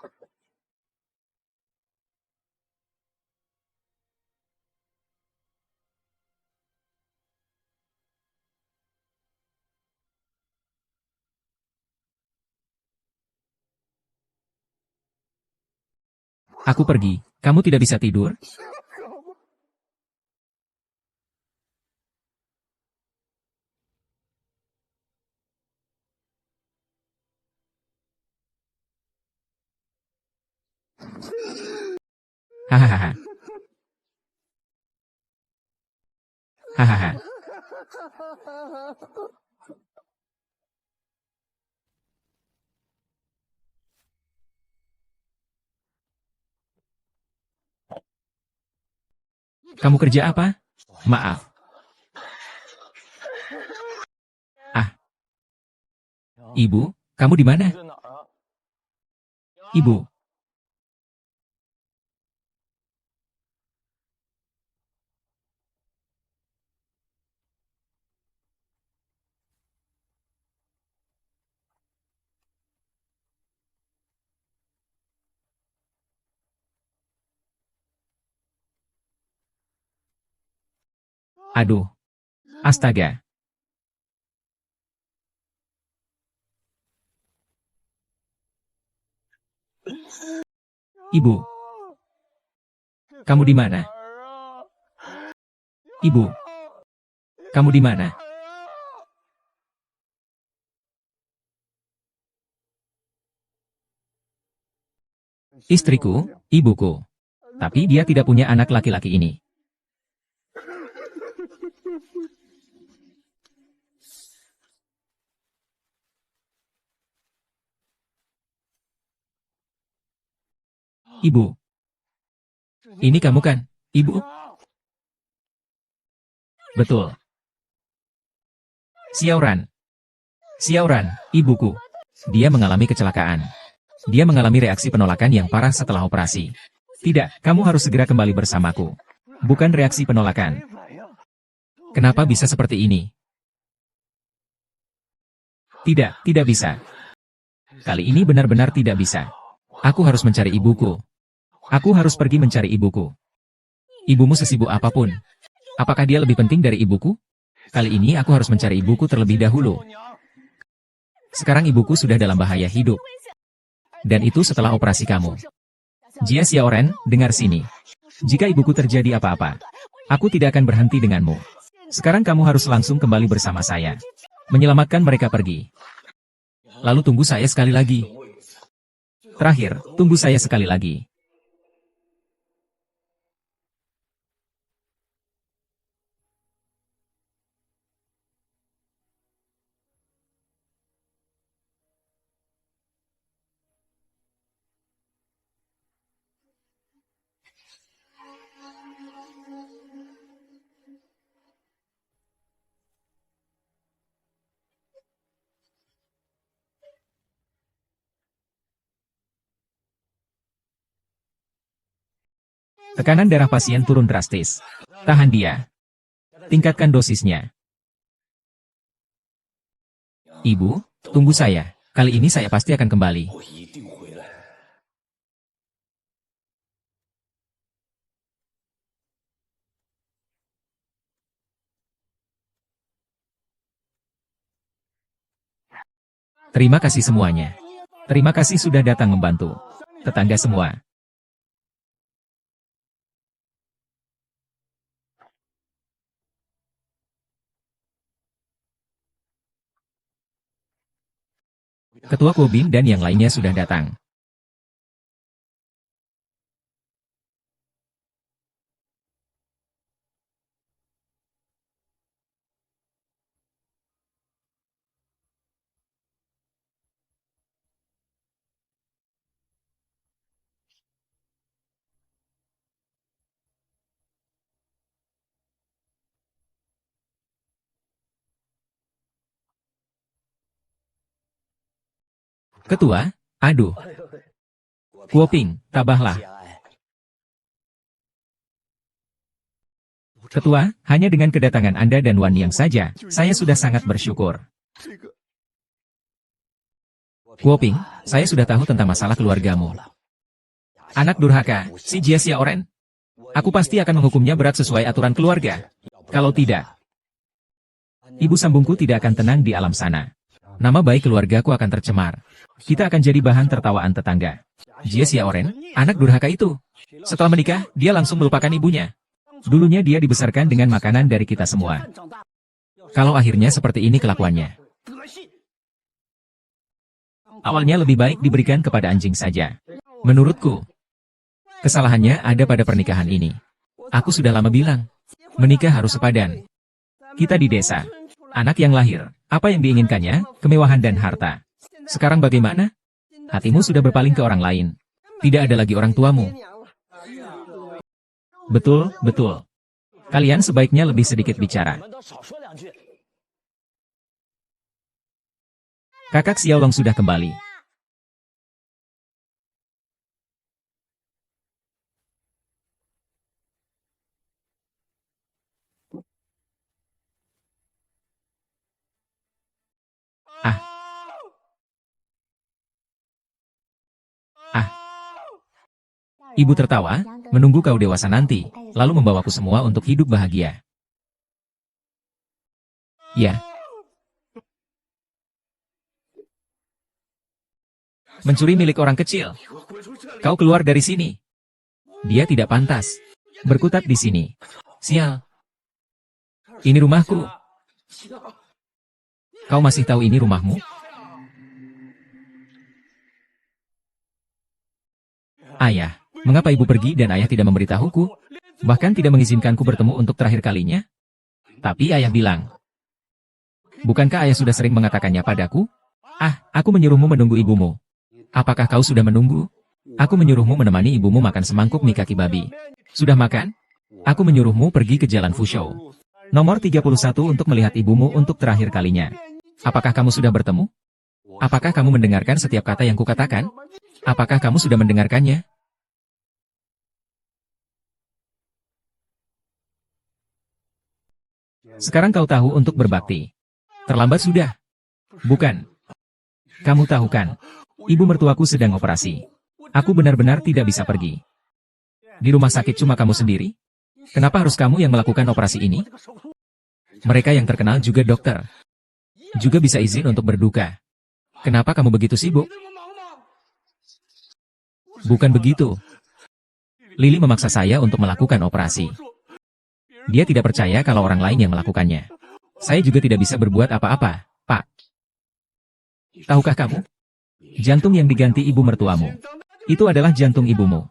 Aku pergi. Kamu tidak bisa tidur? Hahaha. Hahaha. Kamu kerja apa? Maaf. Ah, ibu, kamu di mana? Ibu, aduh. Astaga. Ibu, kamu di mana? Ibu, kamu di mana? Istriku, ibuku. Tapi dia tidak punya anak laki-laki ini. Ibu, ini kamu kan? Ibu? Betul. Xiaoran. Xiaoran, ibuku. Dia mengalami kecelakaan. Dia mengalami reaksi penolakan yang parah setelah operasi. Tidak, kamu harus segera kembali bersamaku. Bukan reaksi penolakan. Kenapa bisa seperti ini? Tidak, tidak bisa. Kali ini benar-benar tidak bisa. Aku harus mencari ibuku. Aku harus pergi mencari ibuku. Ibumu sesibuk apapun. Apakah dia lebih penting dari ibuku? Kali ini aku harus mencari ibuku terlebih dahulu. Sekarang ibuku sudah dalam bahaya hidup. Dan itu setelah operasi kamu. Jia Xiaoren, dengar sini. Jika ibuku terjadi apa-apa, aku tidak akan berhenti denganmu. Sekarang kamu harus langsung kembali bersama saya. Menyelamatkan mereka pergi. Lalu tunggu saya sekali lagi. Terakhir, tunggu saya sekali lagi. Tekanan darah pasien turun drastis. Tahan dia. Tingkatkan dosisnya. Ibu, tunggu saya. Kali ini saya pasti akan kembali. Terima kasih semuanya. Terima kasih sudah datang membantu. Tetangga semua. Ketua Kobin dan yang lainnya sudah datang. Ketua, aduh. Kuoping, tabahlah. Ketua, hanya dengan kedatangan Anda dan Wan Yang saja, saya sudah sangat bersyukur. Kuoping, saya sudah tahu tentang masalah keluargamu. Anak durhaka, si Jia Xiaoren. Aku pasti akan menghukumnya berat sesuai aturan keluarga. Kalau tidak, ibu sambungku tidak akan tenang di alam sana. Nama baik keluargaku akan tercemar. Kita akan jadi bahan tertawaan tetangga. Jia Xiaoren, anak durhaka itu. Setelah menikah, dia langsung melupakan ibunya. Dulunya dia dibesarkan dengan makanan dari kita semua. Kalau akhirnya seperti ini kelakuannya. Awalnya lebih baik diberikan kepada anjing saja. Menurutku, kesalahannya ada pada pernikahan ini. Aku sudah lama bilang, menikah harus sepadan. Kita di desa, anak yang lahir, apa yang diinginkannya, kemewahan dan harta. Sekarang bagaimana? Hatimu sudah berpaling ke orang lain. Tidak ada lagi orang tuamu. Betul, betul. Kalian sebaiknya lebih sedikit bicara. Kakak Xiaolong sudah kembali. Ah. Ah. Ibu tertawa, menunggu kau dewasa nanti, lalu membawaku semua untuk hidup bahagia. Ya. Mencuri milik orang kecil. Kau keluar dari sini. Dia tidak pantas berkutat di sini. Sial. Ini rumahku. Kau masih tahu ini rumahmu? Ayah, mengapa ibu pergi dan ayah tidak memberitahuku? Bahkan tidak mengizinkanku bertemu untuk terakhir kalinya? Tapi ayah bilang. Bukankah ayah sudah sering mengatakannya padaku? Ah, aku menyuruhmu menunggu ibumu. Apakah kau sudah menunggu? Aku menyuruhmu menemani ibumu makan semangkuk mie kaki babi. Sudah makan? Aku menyuruhmu pergi ke Jalan Fushou. Nomor 31 untuk melihat ibumu untuk terakhir kalinya. Apakah kamu sudah bertemu? Apakah kamu mendengarkan setiap kata yang kukatakan? Apakah kamu sudah mendengarkannya? Sekarang kau tahu untuk berbakti. Terlambat sudah. Bukan. Kamu tahu kan? Ibu mertuaku sedang operasi. Aku benar-benar tidak bisa pergi. Di rumah sakit cuma kamu sendiri? Kenapa harus kamu yang melakukan operasi ini? Mereka yang terkenal juga dokter. Juga bisa izin untuk berduka. Kenapa kamu begitu sibuk? Bukan begitu. Lili memaksa saya untuk melakukan operasi. Dia tidak percaya kalau orang lain yang melakukannya. Saya juga tidak bisa berbuat apa-apa, Pak. Tahukah kamu? Jantung yang diganti ibu mertuamu. Itu adalah jantung ibumu.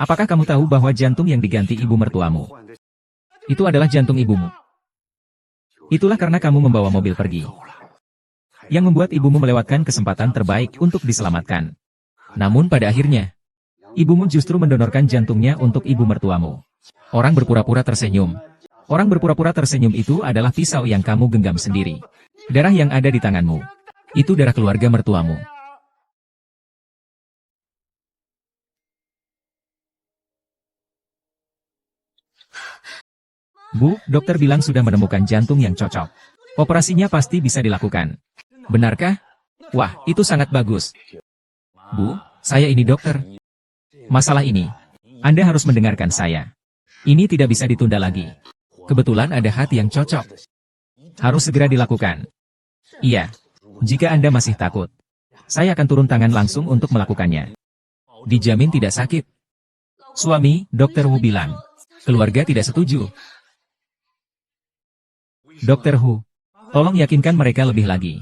Apakah kamu tahu bahwa jantung yang diganti ibu mertuamu? Itu adalah jantung ibumu. Itulah karena kamu membawa mobil pergi. Yang membuat ibumu melewatkan kesempatan terbaik untuk diselamatkan. Namun pada akhirnya, ibumu justru mendonorkan jantungnya untuk ibu mertuamu. Orang berpura-pura tersenyum. Orang berpura-pura tersenyum itu adalah pisau yang kamu genggam sendiri. Darah yang ada di tanganmu. Itu darah keluarga mertuamu. Bu, dokter bilang sudah menemukan jantung yang cocok. Operasinya pasti bisa dilakukan. Benarkah? Wah, itu sangat bagus. Bu, saya ini dokter. Masalah ini, Anda harus mendengarkan saya. Ini tidak bisa ditunda lagi. Kebetulan ada hati yang cocok. Harus segera dilakukan. Iya. Jika Anda masih takut, saya akan turun tangan langsung untuk melakukannya. Dijamin tidak sakit. Suami, Dr. Wu bilang. Keluarga tidak setuju. Dr. Hu, tolong yakinkan mereka lebih lagi.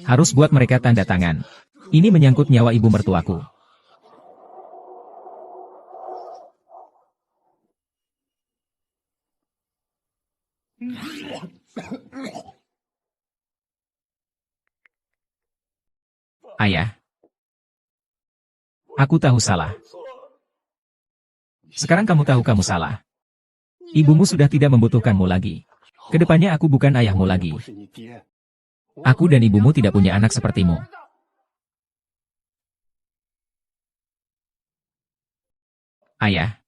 Harus buat mereka tanda tangan. Ini menyangkut nyawa ibu mertuaku. Ayah. Aku tahu salah. Sekarang kamu tahu kamu salah. Ibumu sudah tidak membutuhkanmu lagi. Kedepannya aku bukan ayahmu lagi. Aku dan ibumu tidak punya anak sepertimu. Ayah.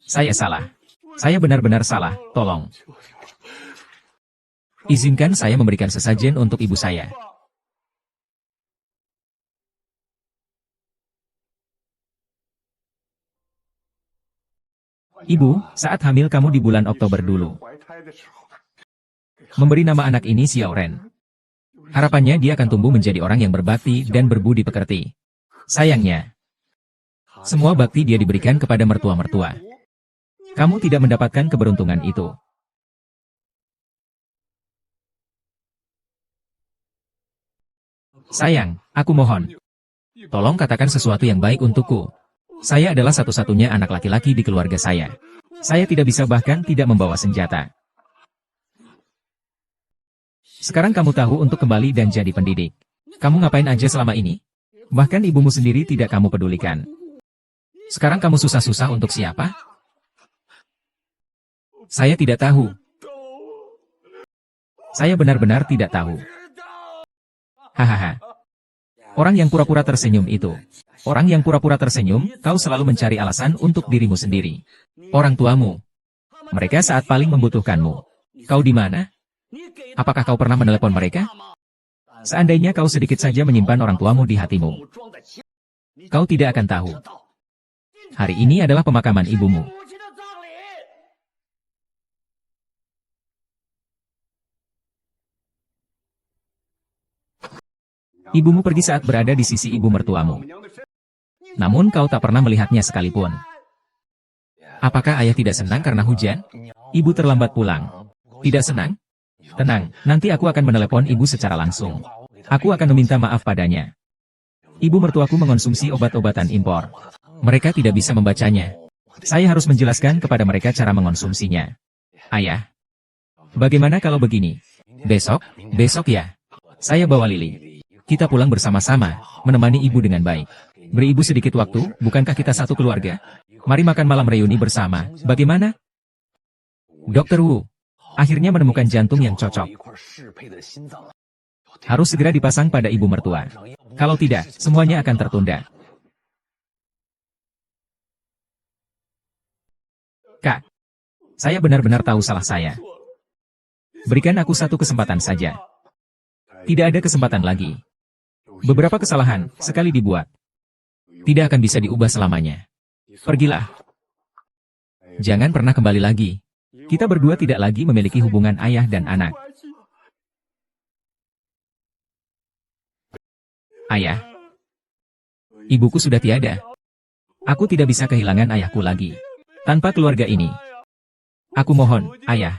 Saya salah. Saya benar-benar salah, tolong. Izinkan saya memberikan sesajen untuk ibu saya. Ibu, saat hamil kamu di bulan Oktober dulu. Memberi nama anak ini Xiao Ren. Harapannya dia akan tumbuh menjadi orang yang berbakti dan berbudi pekerti. Sayangnya, semua bakti dia diberikan kepada mertua-mertua. Kamu tidak mendapatkan keberuntungan itu. Sayang, aku mohon. Tolong katakan sesuatu yang baik untukku. Saya adalah satu-satunya anak laki-laki di keluarga saya. Saya tidak bisa bahkan tidak membawa senjata. Sekarang kamu tahu untuk kembali dan jadi pendidik. Kamu ngapain aja selama ini? Bahkan ibumu sendiri tidak kamu pedulikan. Sekarang kamu susah-susah untuk siapa? Saya tidak tahu. Saya benar-benar tidak tahu. Hahaha. Orang yang pura-pura tersenyum itu. Orang yang pura-pura tersenyum, kau selalu mencari alasan untuk dirimu sendiri. Orang tuamu. Mereka saat paling membutuhkanmu. Kau di mana? Apakah kau pernah menelepon mereka? Seandainya kau sedikit saja menyimpan orang tuamu di hatimu, kau tidak akan tahu. Hari ini adalah pemakaman ibumu. Ibumu pergi saat berada di sisi ibu mertuamu. Namun kau tak pernah melihatnya sekalipun. Apakah ayah tidak senang karena hujan? Ibu terlambat pulang. Tidak senang? Tenang, nanti aku akan menelepon ibu secara langsung. Aku akan meminta maaf padanya. Ibu mertuaku mengonsumsi obat-obatan impor. Mereka tidak bisa membacanya. Saya harus menjelaskan kepada mereka cara mengonsumsinya. Ayah, bagaimana kalau begini? Besok ya. Saya bawa Lili. Kita pulang bersama-sama, menemani ibu dengan baik. Beri ibu sedikit waktu, bukankah kita satu keluarga? Mari makan malam reuni bersama, bagaimana? Dr. Wu akhirnya menemukan jantung yang cocok. Harus segera dipasang pada ibu mertua. Kalau tidak, semuanya akan tertunda. Kak, saya benar-benar tahu salah saya. Berikan aku satu kesempatan saja. Tidak ada kesempatan lagi. Beberapa kesalahan, sekali dibuat, tidak akan bisa diubah selamanya. Pergilah. Jangan pernah kembali lagi. Kita berdua tidak lagi memiliki hubungan ayah dan anak. Ayah. Ibuku sudah tiada. Aku tidak bisa kehilangan ayahku lagi. Tanpa keluarga ini. Aku mohon, ayah.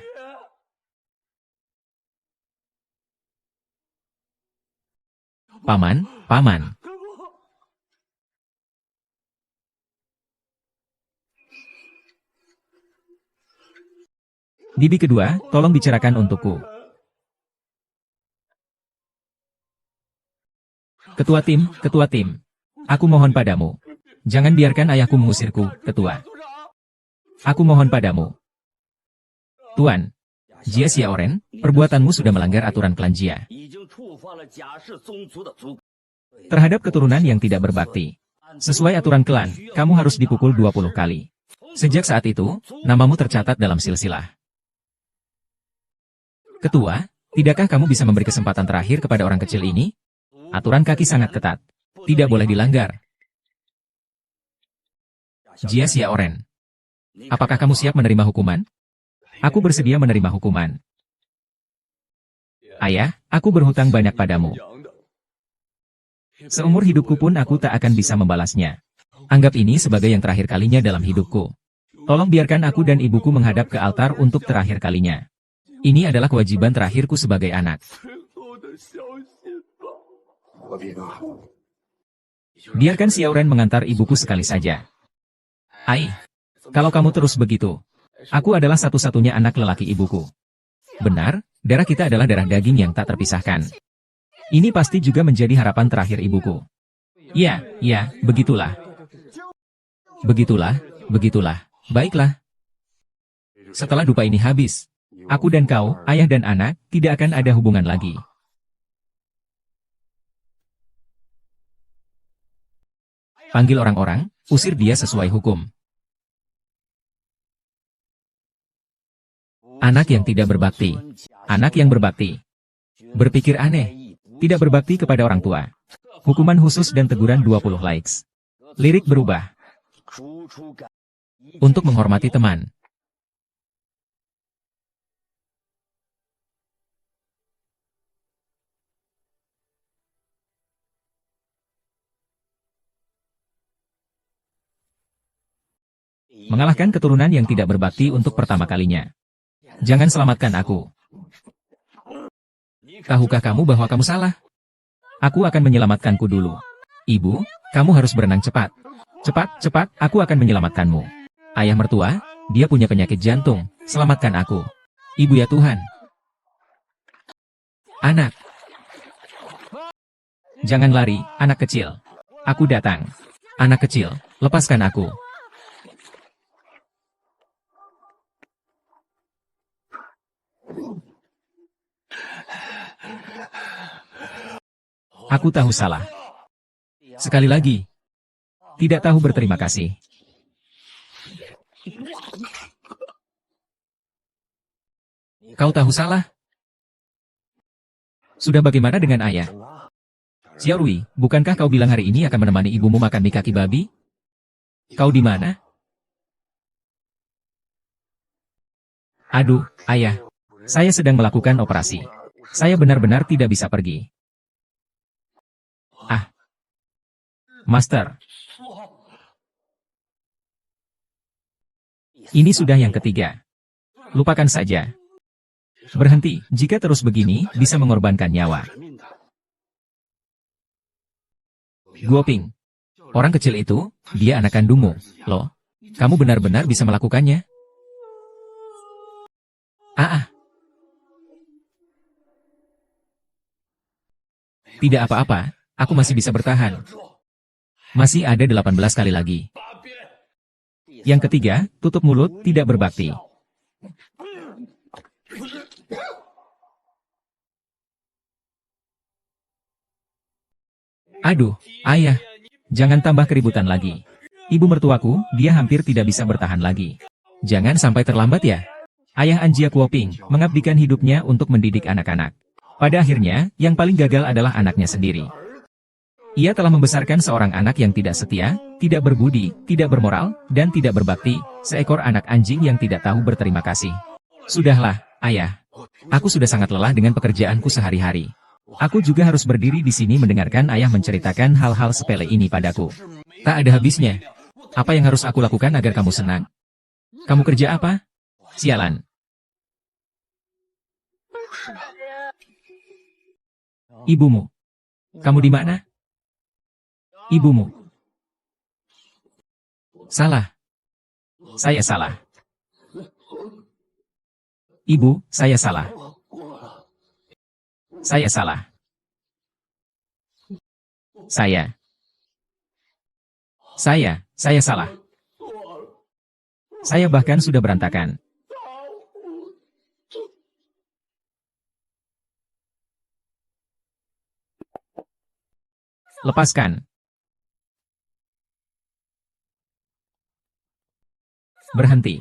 Paman. Bibi kedua, tolong bicarakan untukku. Ketua tim. Aku mohon padamu. Jangan biarkan ayahku mengusirku, ketua. Aku mohon padamu. Tuan, Jia Xiaoren, perbuatanmu sudah melanggar aturan klan Jia. Terhadap keturunan yang tidak berbakti. Sesuai aturan klan, kamu harus dipukul 20 kali. Sejak saat itu, namamu tercatat dalam silsilah. Ketua, tidakkah kamu bisa memberi kesempatan terakhir kepada orang kecil ini? Aturan kaki sangat ketat. Tidak boleh dilanggar. Jia Xiaoren, apakah kamu siap menerima hukuman? Aku bersedia menerima hukuman. Ayah, aku berhutang banyak padamu. Seumur hidupku pun aku tak akan bisa membalasnya. Anggap ini sebagai yang terakhir kalinya dalam hidupku. Tolong biarkan aku dan ibuku menghadap ke altar untuk terakhir kalinya. Ini adalah kewajiban terakhirku sebagai anak. Biarkan Xiaoran mengantar ibuku sekali saja. Ai, kalau kamu terus begitu, aku adalah satu-satunya anak lelaki ibuku. Benar, darah kita adalah darah daging yang tak terpisahkan. Ini pasti juga menjadi harapan terakhir ibuku. Ya, begitulah. Begitulah. Baiklah. Setelah dupa ini habis, aku dan kau, ayah dan anak, tidak akan ada hubungan lagi. Panggil orang-orang, usir dia sesuai hukum. Anak yang tidak berbakti. Anak yang berbakti. Berpikir aneh. Tidak berbakti kepada orang tua. Hukuman khusus dan teguran 20 likes. Lirik berubah. Untuk menghormati teman. Mengalahkan keturunan yang tidak berbakti untuk pertama kalinya. Jangan selamatkan aku. Tahukah kamu bahwa kamu salah? Aku akan menyelamatkanku dulu. Ibu, kamu harus berenang cepat. Cepat, aku akan menyelamatkanmu. Ayah mertua, dia punya penyakit jantung. Selamatkan aku. Ibu ya Tuhan. Anak. Jangan lari, anak kecil. Aku datang. Anak kecil, lepaskan aku. Aku tahu salah. Sekali lagi. Tidak tahu berterima kasih. Kau tahu salah? Sudah bagaimana dengan ayah? Xiaorui, bukankah kau bilang hari ini akan menemani ibumu makan mie kaki babi? Kau di mana? Aduh, ayah. Saya sedang melakukan operasi. Saya benar-benar tidak bisa pergi. Ah. Master. Ini sudah yang ketiga. Lupakan saja. Berhenti, jika terus begini, bisa mengorbankan nyawa. Guoping. Orang kecil itu, dia anak kandungmu. Loh, kamu benar-benar bisa melakukannya? Tidak apa-apa, aku masih bisa bertahan. Masih ada 18 kali lagi. Yang ketiga, tutup mulut, tidak berbakti. Aduh, ayah. Jangan tambah keributan lagi. Ibu mertuaku, dia hampir tidak bisa bertahan lagi. Jangan sampai terlambat ya. Ayah Anjia Kuoping, mengabdikan hidupnya untuk mendidik anak-anak. Pada akhirnya, yang paling gagal adalah anaknya sendiri. Ia telah membesarkan seorang anak yang tidak setia, tidak berbudi, tidak bermoral, dan tidak berbakti, seekor anak anjing yang tidak tahu berterima kasih. Sudahlah, ayah. Aku sudah sangat lelah dengan pekerjaanku sehari-hari. Aku juga harus berdiri di sini mendengarkan ayah menceritakan hal-hal sepele ini padaku. Tak ada habisnya. Apa yang harus aku lakukan agar kamu senang? Kamu kerja apa? Sialan. Ibumu. Kamu di mana? Ibumu. Salah. Saya salah. Ibu, saya salah. Saya salah. Saya salah. Saya bahkan sudah berantakan. Lepaskan. Berhenti.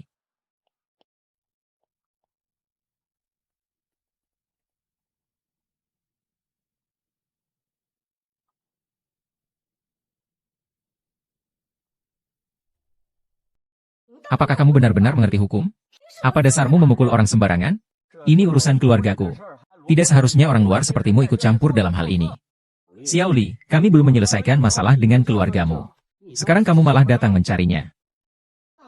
Apakah kamu benar-benar mengerti hukum? Apa dasarmu memukul orang sembarangan? Ini urusan keluargaku. Tidak seharusnya orang luar sepertimu ikut campur dalam hal ini. Xiao Li, kami belum menyelesaikan masalah dengan keluargamu. Sekarang kamu malah datang mencarinya.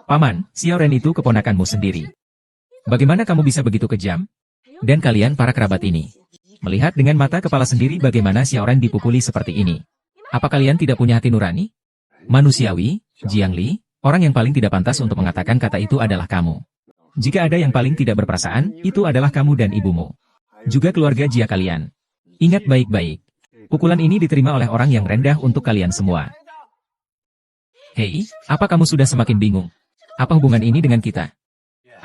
Paman, Xiao Ren itu keponakanmu sendiri. Bagaimana kamu bisa begitu kejam? Dan kalian para kerabat ini. Melihat dengan mata kepala sendiri bagaimana Xiao Ren dipukuli seperti ini. Apa kalian tidak punya hati nurani? Manusiawi, Jiang Li, orang yang paling tidak pantas untuk mengatakan kata itu adalah kamu. Jika ada yang paling tidak berperasaan, itu adalah kamu dan ibumu. Juga keluarga Jia kalian. Ingat baik-baik. Pukulan ini diterima oleh orang yang rendah untuk kalian semua. Hei, apa kamu sudah semakin bingung? Apa hubungan ini dengan kita?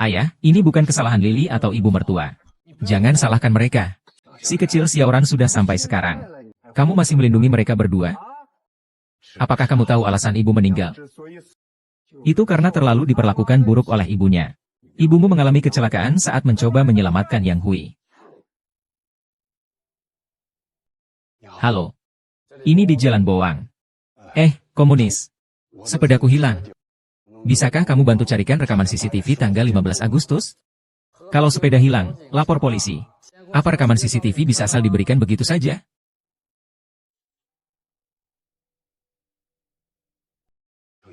Ayah, ini bukan kesalahan Lily atau ibu mertua. Jangan salahkan mereka. Si kecil Xiao Ran sudah sampai sekarang. Kamu masih melindungi mereka berdua? Apakah kamu tahu alasan ibu meninggal? Itu karena terlalu diperlakukan buruk oleh ibunya. Ibumu mengalami kecelakaan saat mencoba menyelamatkan Yang Hui. Halo. Ini di Jalan Bowang. Komunis. Sepedaku hilang. Bisakah kamu bantu carikan rekaman CCTV tanggal 15 Agustus? Kalau sepeda hilang, lapor polisi. Apa rekaman CCTV bisa asal diberikan begitu saja?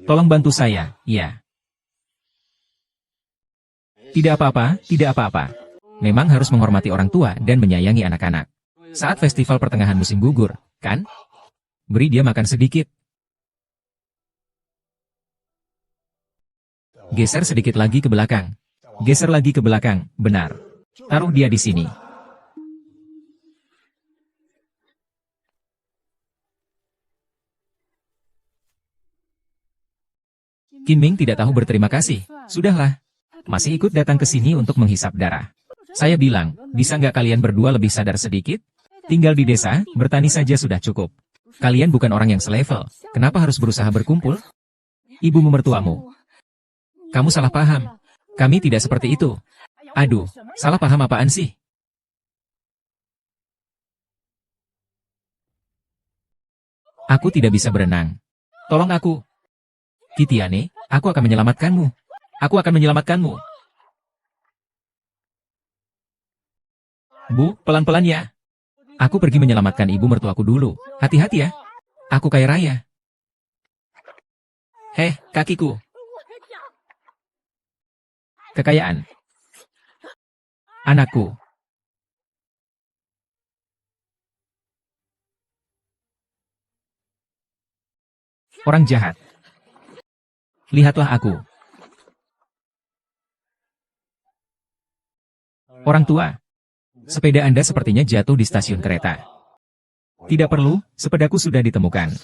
Tolong bantu saya, ya. Tidak apa-apa, tidak apa-apa. Memang harus menghormati orang tua dan menyayangi anak-anak. Saat festival pertengahan musim gugur, kan? Beri dia makan sedikit. Geser sedikit lagi ke belakang. Geser lagi ke belakang, benar. Taruh dia di sini. Kinming tidak tahu berterima kasih. Sudahlah. Masih ikut datang ke sini untuk menghisap darah. Saya bilang, bisa nggak kalian berdua lebih sadar sedikit? Tinggal di desa, bertani saja sudah cukup. Kalian bukan orang yang selevel. Kenapa harus berusaha berkumpul? Ibumu mertuamu. Kamu salah paham. Kami tidak seperti itu. Aduh, salah paham apaan sih? Aku tidak bisa berenang. Tolong aku. Kitiane, aku akan menyelamatkanmu. Aku akan menyelamatkanmu. Bu, pelan-pelan ya. Aku pergi menyelamatkan ibu mertuaku dulu. Hati-hati ya. Aku kaya raya. Kakiku. Kekayaan. Anakku. Orang jahat. Lihatlah aku. Orang tua. Sepeda Anda sepertinya jatuh di stasiun kereta. Tidak perlu, sepedaku sudah ditemukan.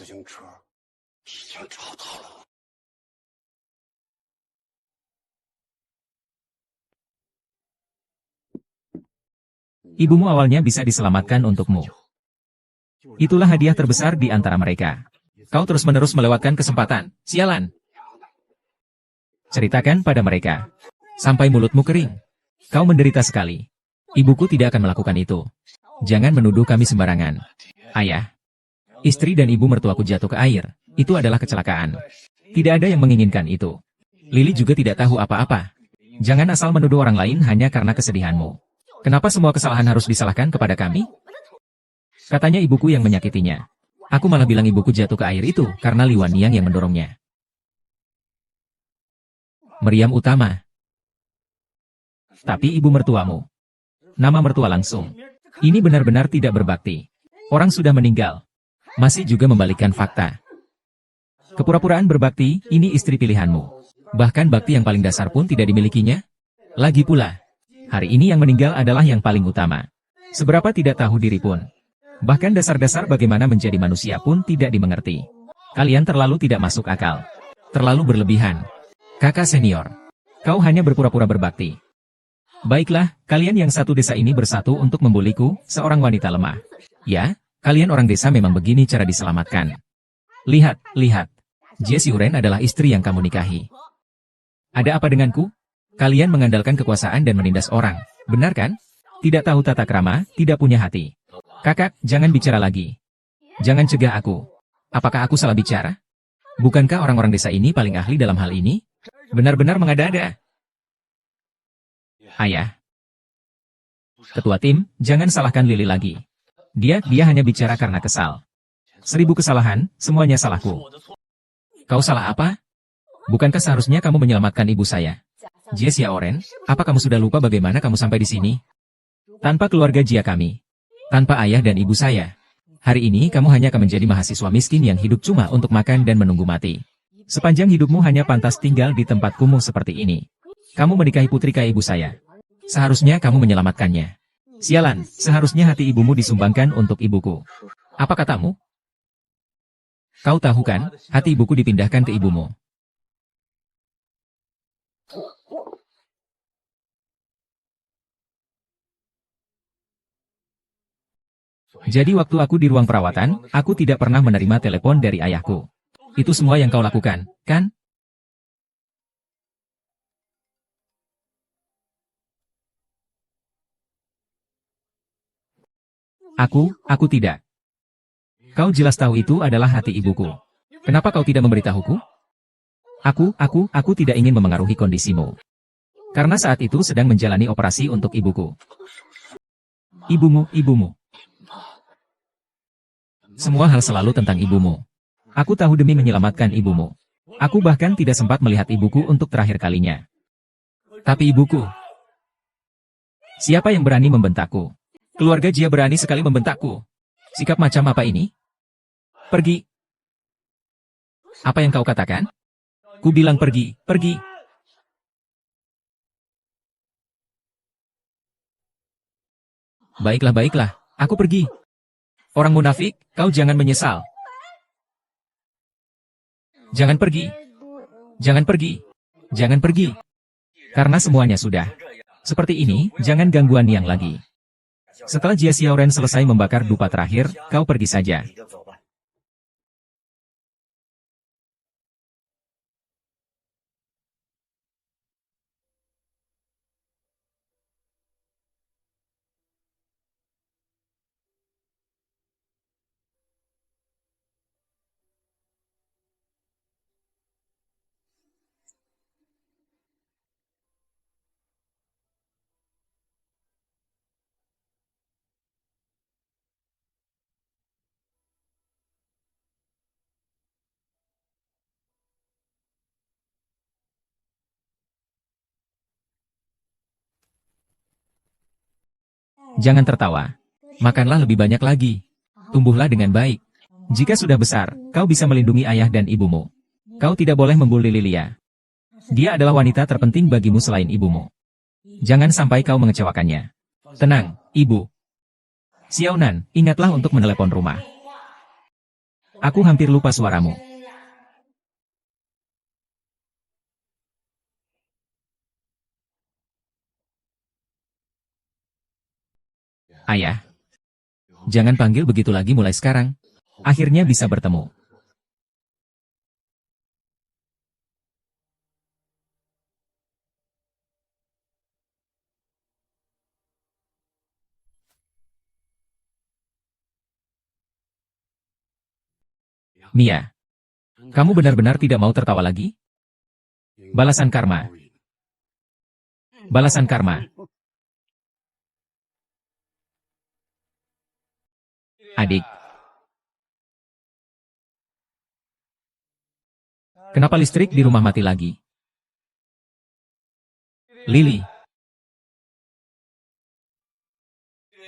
Ibumu awalnya bisa diselamatkan untukmu. Itulah hadiah terbesar di antara mereka. Kau terus-menerus melewatkan kesempatan, sialan. Ceritakan pada mereka. Sampai mulutmu kering. Kau menderita sekali. Ibuku tidak akan melakukan itu. Jangan menuduh kami sembarangan. Ayah. Istri dan ibu mertuaku jatuh ke air. Itu adalah kecelakaan. Tidak ada yang menginginkan itu. Lily juga tidak tahu apa-apa. Jangan asal menuduh orang lain hanya karena kesedihanmu. Kenapa semua kesalahan harus disalahkan kepada kami? Katanya ibuku yang menyakitinya. Aku malah bilang ibuku jatuh ke air itu karena Li Waniang yang mendorongnya. Meriam utama. Tapi ibu mertuamu. Nama mertua langsung. Ini benar-benar tidak berbakti. Orang sudah meninggal. Masih juga membalikkan fakta. Kepura-puraan berbakti, ini istri pilihanmu. Bahkan bakti yang paling dasar pun tidak dimilikinya. Lagi pula, hari ini yang meninggal adalah yang paling utama. Seberapa tidak tahu diri pun. Bahkan dasar-dasar bagaimana menjadi manusia pun tidak dimengerti. Kalian terlalu tidak masuk akal. Terlalu berlebihan. Kakak senior. Kau hanya berpura-pura berbakti. Baiklah, kalian yang satu desa ini bersatu untuk membuliku, seorang wanita lemah. Ya, kalian orang desa memang begini cara diselamatkan. Lihat, lihat. Jessie Uren adalah istri yang kamu nikahi. Ada apa denganku? Kalian mengandalkan kekuasaan dan menindas orang, benar kan? Tidak tahu tata krama, tidak punya hati. Kakak, jangan bicara lagi. Jangan cegah aku. Apakah aku salah bicara? Bukankah orang-orang desa ini paling ahli dalam hal ini? Benar-benar mengada-ada. Ayah. Ketua tim, jangan salahkan Lily lagi. Dia hanya bicara karena kesal. 1000 kesalahan, semuanya salahku. Kau salah apa? Bukankah seharusnya kamu menyelamatkan ibu saya? Jia Oren, apa kamu sudah lupa bagaimana kamu sampai di sini? Tanpa keluarga Jia kami. Tanpa ayah dan ibu saya. Hari ini kamu hanya akan menjadi mahasiswa miskin yang hidup cuma untuk makan dan menunggu mati. Sepanjang hidupmu hanya pantas tinggal di tempat kumuh seperti ini. Kamu menikahi putri kaya ibu saya. Seharusnya kamu menyelamatkannya. Sialan, seharusnya hati ibumu disumbangkan untuk ibuku. Apa katamu? Kau tahu kan, hati ibuku dipindahkan ke ibumu. Jadi waktu aku di ruang perawatan, aku tidak pernah menerima telepon dari ayahku. Itu semua yang kau lakukan, kan? Aku tidak. Kau jelas tahu itu adalah hati ibuku. Kenapa kau tidak memberitahuku? Aku tidak ingin memengaruhi kondisimu. Karena saat itu sedang menjalani operasi untuk ibuku. Ibumu. Semua hal selalu tentang ibumu. Aku tahu demi menyelamatkan ibumu. Aku bahkan tidak sempat melihat ibuku untuk terakhir kalinya. Tapi ibuku. Siapa yang berani membentakku? Keluarga Jia berani sekali membentakku. Sikap macam apa ini? Pergi. Apa yang kau katakan? Ku bilang pergi. Baiklah, aku pergi. Orang munafik, kau jangan menyesal. Jangan pergi. Karena semuanya sudah. Seperti ini, jangan gangguan Niang lagi. Setelah Jia Xiaoren selesai membakar dupa terakhir, kau pergi saja. Jangan tertawa. Makanlah lebih banyak lagi. Tumbuhlah dengan baik. Jika sudah besar, kau bisa melindungi ayah dan ibumu. Kau tidak boleh membuli Lilia. Dia adalah wanita terpenting bagimu selain ibumu. Jangan sampai kau mengecewakannya. Tenang, ibu. Xiaonan, ingatlah untuk menelepon rumah. Aku hampir lupa suaramu. Ayah. Jangan panggil begitu lagi mulai sekarang. Akhirnya bisa bertemu. Mia. Kamu benar-benar tidak mau tertawa lagi? Balasan karma. Balasan karma. Adik. Kenapa listrik di rumah mati lagi? Lily.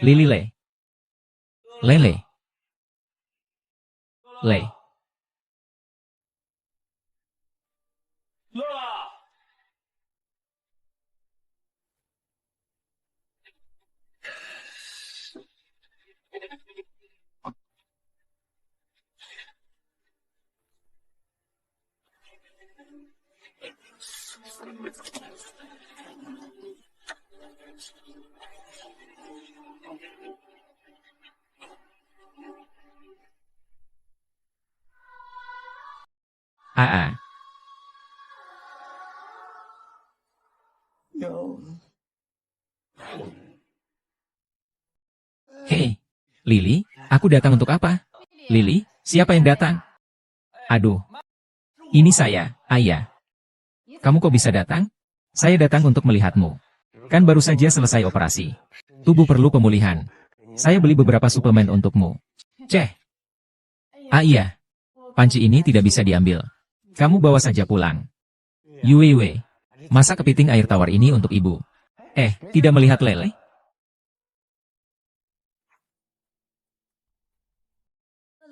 Lily Le. Lele. Le. AA. Hei, Lily, aku datang untuk apa? Lily, siapa yang datang? Aduh. Ini saya, Ayah. Kamu kok bisa datang? Saya datang untuk melihatmu. Kan baru saja selesai operasi. Tubuh perlu pemulihan. Saya beli beberapa suplemen untukmu. Ceh. Ah iya. Panci ini tidak bisa diambil. Kamu bawa saja pulang. Yuiwe. Masa kepiting air tawar ini untuk ibu? Tidak melihat lele?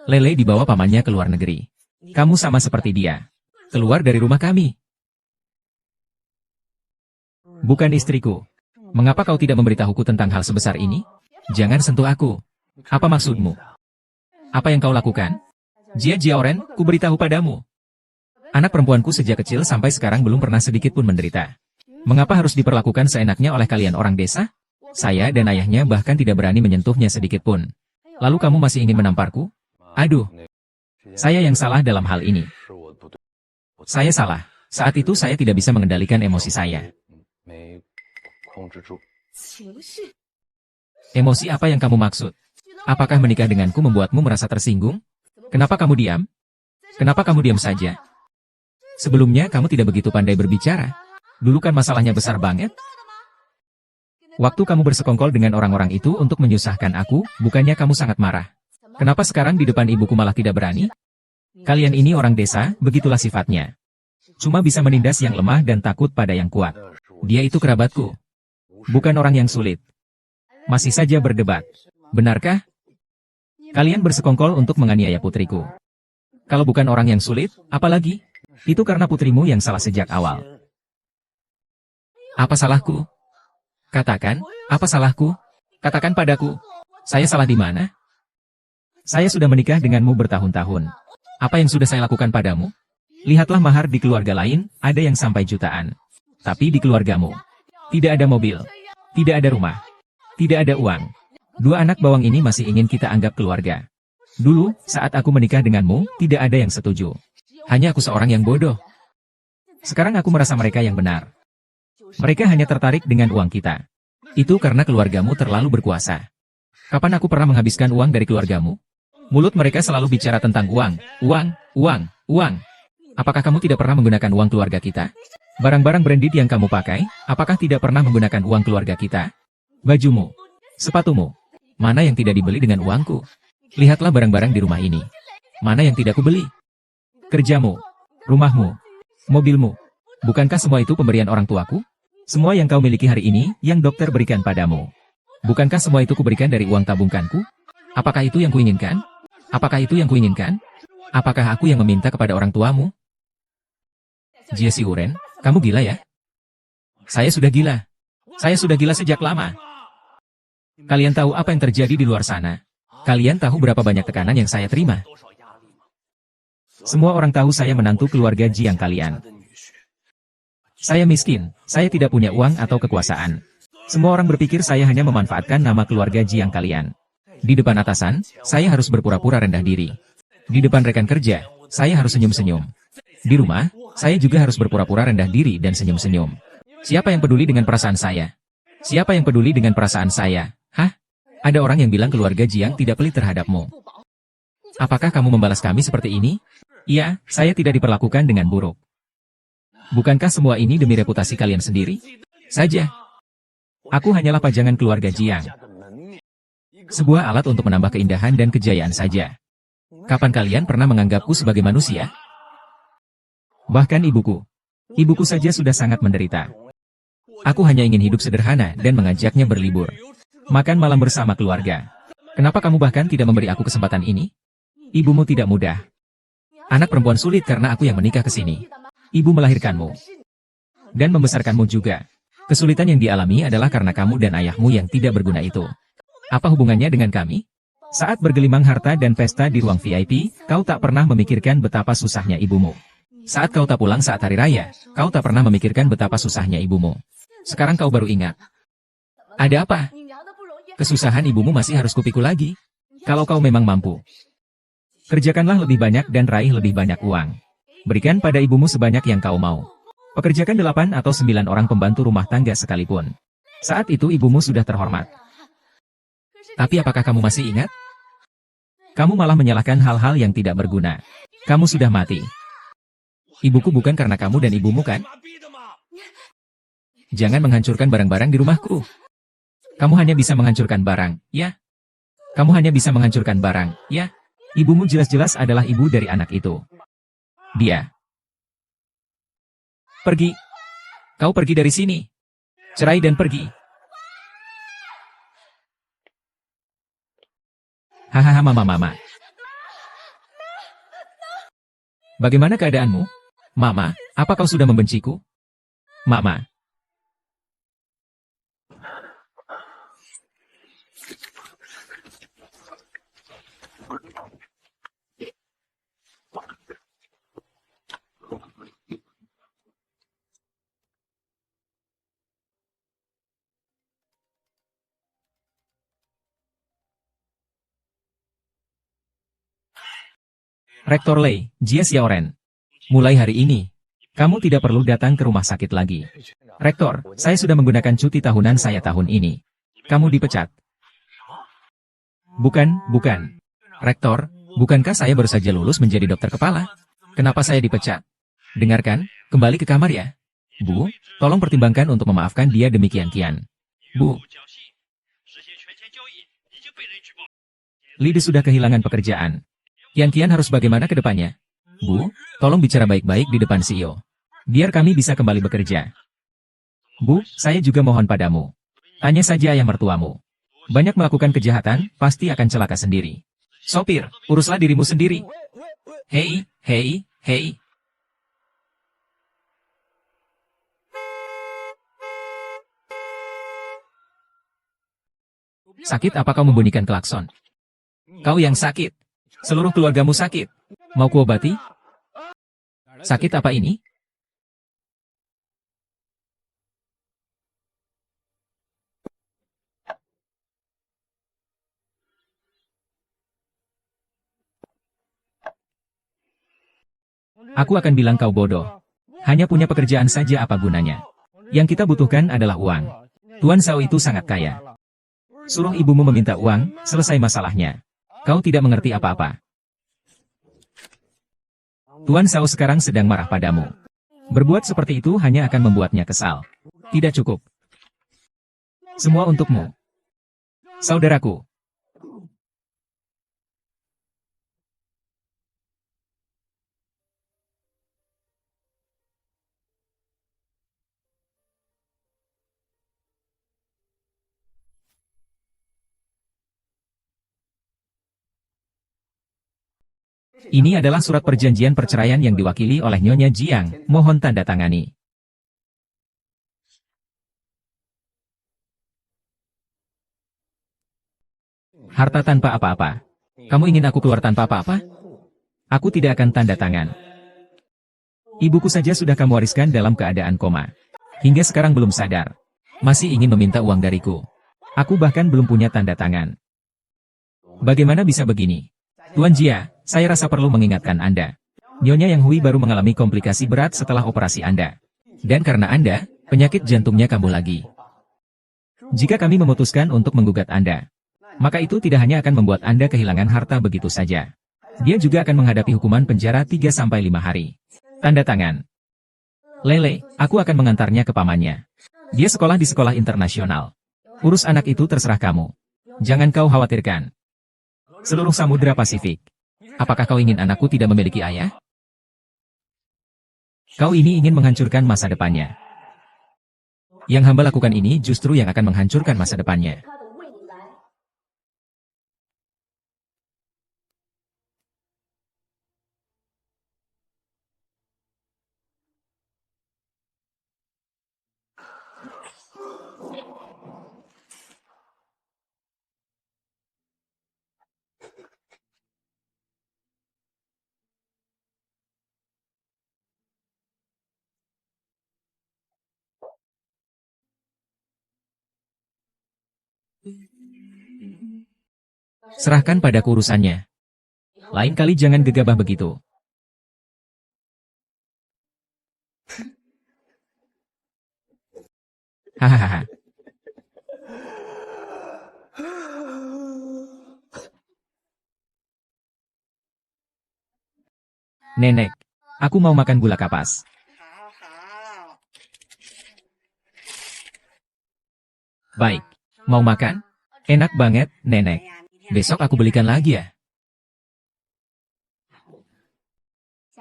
Lele dibawa pamannya ke luar negeri. Kamu sama seperti dia. Keluar dari rumah kami. Bukan istriku. Mengapa kau tidak memberitahuku tentang hal sebesar ini? Jangan sentuh aku. Apa maksudmu? Apa yang kau lakukan? Jia Jiaoren, ku beritahu padamu. Anak perempuanku sejak kecil sampai sekarang belum pernah sedikit pun menderita. Mengapa harus diperlakukan seenaknya oleh kalian orang desa? Saya dan ayahnya bahkan tidak berani menyentuhnya sedikit pun. Lalu kamu masih ingin menamparku? Aduh. Saya yang salah dalam hal ini. Saya salah. Saat itu saya tidak bisa mengendalikan emosi saya. Emosi apa yang kamu maksud? Apakah menikah denganku membuatmu merasa tersinggung? Kenapa kamu diam? Kenapa kamu diam saja? Sebelumnya kamu tidak begitu pandai berbicara. Dulu kan masalahnya besar banget. Waktu kamu bersekongkol dengan orang-orang itu untuk menyusahkan aku, bukannya kamu sangat marah. Kenapa sekarang di depan ibuku malah tidak berani? Kalian ini orang desa, begitulah sifatnya. Cuma bisa menindas yang lemah dan takut pada yang kuat. Dia itu kerabatku. Bukan orang yang sulit. Masih saja berdebat. Benarkah? Kalian bersekongkol untuk menganiaya putriku. Kalau bukan orang yang sulit, apalagi? Itu karena putrimu yang salah sejak awal. Apa salahku? Katakan, apa salahku? Katakan padaku. Saya salah di mana? Saya sudah menikah denganmu bertahun-tahun. Apa yang sudah saya lakukan padamu? Lihatlah mahar di keluarga lain, ada yang sampai jutaan. Tapi di keluargamu, tidak ada mobil, tidak ada rumah, tidak ada uang. Dua anak bawang ini masih ingin kita anggap keluarga. Dulu, saat aku menikah denganmu, tidak ada yang setuju. Hanya aku seorang yang bodoh. Sekarang aku merasa mereka yang benar. Mereka hanya tertarik dengan uang kita. Itu karena keluargamu terlalu berkuasa. Kapan aku pernah menghabiskan uang dari keluargamu? Mulut mereka selalu bicara tentang uang, uang, uang, uang. Apakah kamu tidak pernah menggunakan uang keluarga kita? Barang-barang branded yang kamu pakai, apakah tidak pernah menggunakan uang keluarga kita? Bajumu, sepatumu, mana yang tidak dibeli dengan uangku? Lihatlah barang-barang di rumah ini. Mana yang tidak kubeli? Kerjamu, rumahmu, mobilmu. Bukankah semua itu pemberian orang tuaku? Semua yang kau miliki hari ini, yang dokter berikan padamu. Bukankah semua itu kuberikan dari uang tabungkanku? Apakah itu yang kuinginkan? Apakah itu yang kuinginkan? Apakah aku yang meminta kepada orang tuamu? Jia Siuren, kamu gila ya? Saya sudah gila. Saya sudah gila sejak lama. Kalian tahu apa yang terjadi di luar sana? Kalian tahu berapa banyak tekanan yang saya terima? Semua orang tahu saya menantu keluarga Jiang kalian. Saya miskin, saya tidak punya uang atau kekuasaan. Semua orang berpikir saya hanya memanfaatkan nama keluarga Jiang kalian. Di depan atasan, saya harus berpura-pura rendah diri. Di depan rekan kerja, saya harus senyum-senyum. Di rumah, saya juga harus berpura-pura rendah diri dan senyum-senyum. Siapa yang peduli dengan perasaan saya? Siapa yang peduli dengan perasaan saya? Hah? Ada orang yang bilang keluarga Jiang tidak pelit terhadapmu. Apakah kamu membalas kami seperti ini? Iya, saya tidak diperlakukan dengan buruk. Bukankah semua ini demi reputasi kalian sendiri? Saja. Aku hanyalah pajangan keluarga Jiang. Sebuah alat untuk menambah keindahan dan kejayaan saja. Kapan kalian pernah menganggapku sebagai manusia? Bahkan ibuku. Ibuku saja sudah sangat menderita. Aku hanya ingin hidup sederhana dan mengajaknya berlibur. Makan malam bersama keluarga. Kenapa kamu bahkan tidak memberi aku kesempatan ini? Ibumu tidak mudah. Anak perempuan sulit karena aku yang menikah ke sini. Ibu melahirkanmu. Dan membesarkanmu juga. Kesulitan yang dialami adalah karena kamu dan ayahmu yang tidak berguna itu. Apa hubungannya dengan kami? Saat bergelimang harta dan pesta di ruang VIP, kau tak pernah memikirkan betapa susahnya ibumu. Saat kau tak pulang saat hari raya, kau tak pernah memikirkan betapa susahnya ibumu. Sekarang kau baru ingat. Ada apa? Kesusahan ibumu masih harus kupikul lagi. Kalau kau memang mampu, kerjakanlah lebih banyak dan raih lebih banyak uang. Berikan pada ibumu sebanyak yang kau mau. Pekerjakan 8 atau 9 orang pembantu rumah tangga sekalipun. Saat itu ibumu sudah terhormat. Tapi apakah kamu masih ingat? Kamu malah menyalahkan hal-hal yang tidak berguna. Kamu sudah mati. Ibuku bukan karena kamu dan ibumu kan? Jangan menghancurkan barang-barang di rumahku. Kamu hanya bisa menghancurkan barang, ya? Kamu hanya bisa menghancurkan barang, ya? Ibumu jelas-jelas adalah ibu dari anak itu. Dia. Pergi. Kau pergi dari sini. Cerai dan pergi. Hahaha mama. Bagaimana keadaanmu? Mama, apa kau sudah membenciku? Mama. Rektor Lei, Jia Xiaoren. Mulai hari ini, kamu tidak perlu datang ke rumah sakit lagi. Rektor, saya sudah menggunakan cuti tahunan saya tahun ini. Kamu dipecat. Bukan. Rektor, bukankah saya baru saja lulus menjadi dokter kepala? Kenapa saya dipecat? Dengarkan, kembali ke kamar ya. Bu, tolong pertimbangkan untuk memaafkan dia demikian kian. Bu. Lide sudah kehilangan pekerjaan. Kian harus bagaimana ke depannya? Bu, tolong bicara baik-baik di depan CEO. Biar kami bisa kembali bekerja. Bu, saya juga mohon padamu. Tanya saja ayah mertuamu. Banyak melakukan kejahatan, pasti akan celaka sendiri. Sopir, uruslah dirimu sendiri. Hei. Sakit apa kau membunyikan klakson? Kau yang sakit. Seluruh keluargamu sakit. Mau kuobati? Sakit apa ini? Aku akan bilang kau bodoh. Hanya punya pekerjaan saja apa gunanya. Yang kita butuhkan adalah uang. Tuan Sao itu sangat kaya. Suruh ibumu meminta uang, selesai masalahnya. Kau tidak mengerti apa-apa. Tuan Sao sekarang sedang marah padamu. Berbuat seperti itu hanya akan membuatnya kesal. Tidak cukup. Semua untukmu. Saudaraku. Ini adalah surat perjanjian perceraian yang diwakili oleh Nyonya Jiang, mohon tanda tangani. Harta tanpa apa-apa. Kamu ingin aku keluar tanpa apa-apa? Aku tidak akan tanda tangan. Ibuku saja sudah kamu wariskan dalam keadaan koma. Hingga sekarang belum sadar. Masih ingin meminta uang dariku. Aku bahkan belum punya tanda tangan. Bagaimana bisa begini? Tuan Jia, saya rasa perlu mengingatkan Anda. Nyonya Yang Hui baru mengalami komplikasi berat setelah operasi Anda. Dan karena Anda, penyakit jantungnya kambuh lagi. Jika kami memutuskan untuk menggugat Anda, maka itu tidak hanya akan membuat Anda kehilangan harta begitu saja. Dia juga akan menghadapi hukuman penjara 3-5 hari. Tanda tangan. Lele, aku akan mengantarnya ke pamannya. Dia sekolah di sekolah internasional. Urus anak itu terserah kamu. Jangan kau khawatirkan. Seluruh Samudra Pasifik. Apakah kau ingin anakku tidak memiliki ayah? Kau ini ingin menghancurkan masa depannya. Yang hamba lakukan ini justru yang akan menghancurkan masa depannya. Serahkan padaku urusannya. Lain kali jangan gegabah begitu. Hahaha. Nenek, aku mau makan gula kapas. Baik, Mau makan? Enak banget, Nenek. Besok aku belikan lagi ya.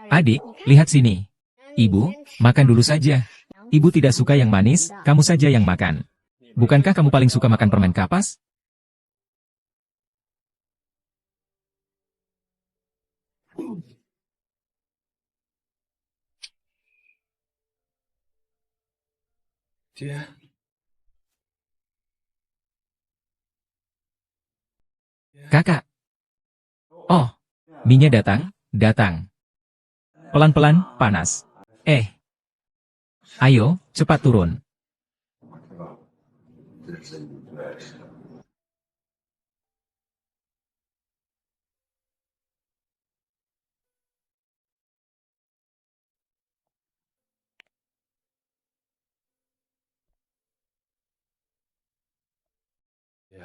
Adik, lihat sini. Ibu, makan dulu saja. Ibu tidak suka yang manis, kamu saja yang makan. Bukankah kamu paling suka makan permen kapas? Kakak. Oh, minyak datang, datang. Pelan-pelan, panas. Ayo, cepat turun.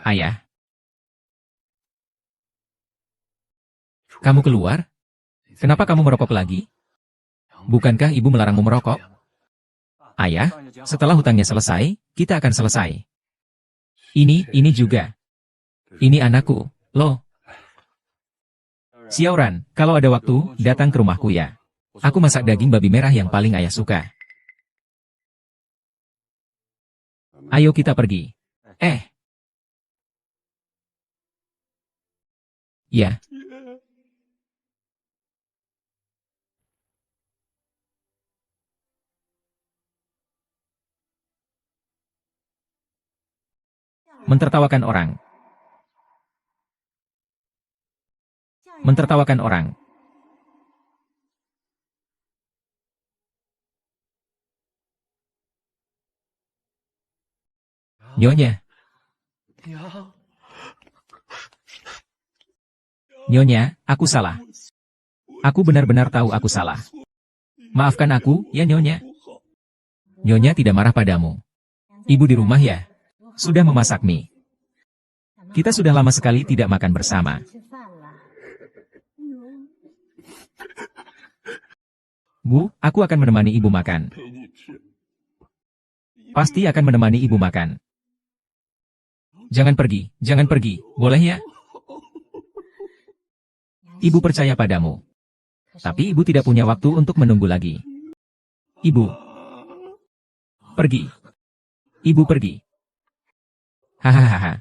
Ayah, kamu keluar? Kenapa kamu merokok lagi? Bukankah ibu melarangmu merokok? Ayah, setelah hutangnya selesai, kita akan selesai. Ini juga. Ini anakku, loh. Xiaoran, kalau ada waktu, datang ke rumahku ya. Aku masak daging babi merah yang paling ayah suka. Ayo kita pergi. Ya. Mentertawakan orang. Mentertawakan orang. Nyonya. Nyonya, aku salah. Aku benar-benar tahu aku salah. Maafkan aku, ya Nyonya. Nyonya tidak marah padamu. Ibu di rumah ya? Sudah memasak mie. Kita sudah lama sekali tidak makan bersama. Bu, aku akan menemani ibu makan. Pasti akan menemani ibu makan. Jangan pergi, boleh ya? Ibu percaya padamu. Tapi ibu tidak punya waktu untuk menunggu lagi. Ibu. Pergi. Ibu pergi. Hahaha.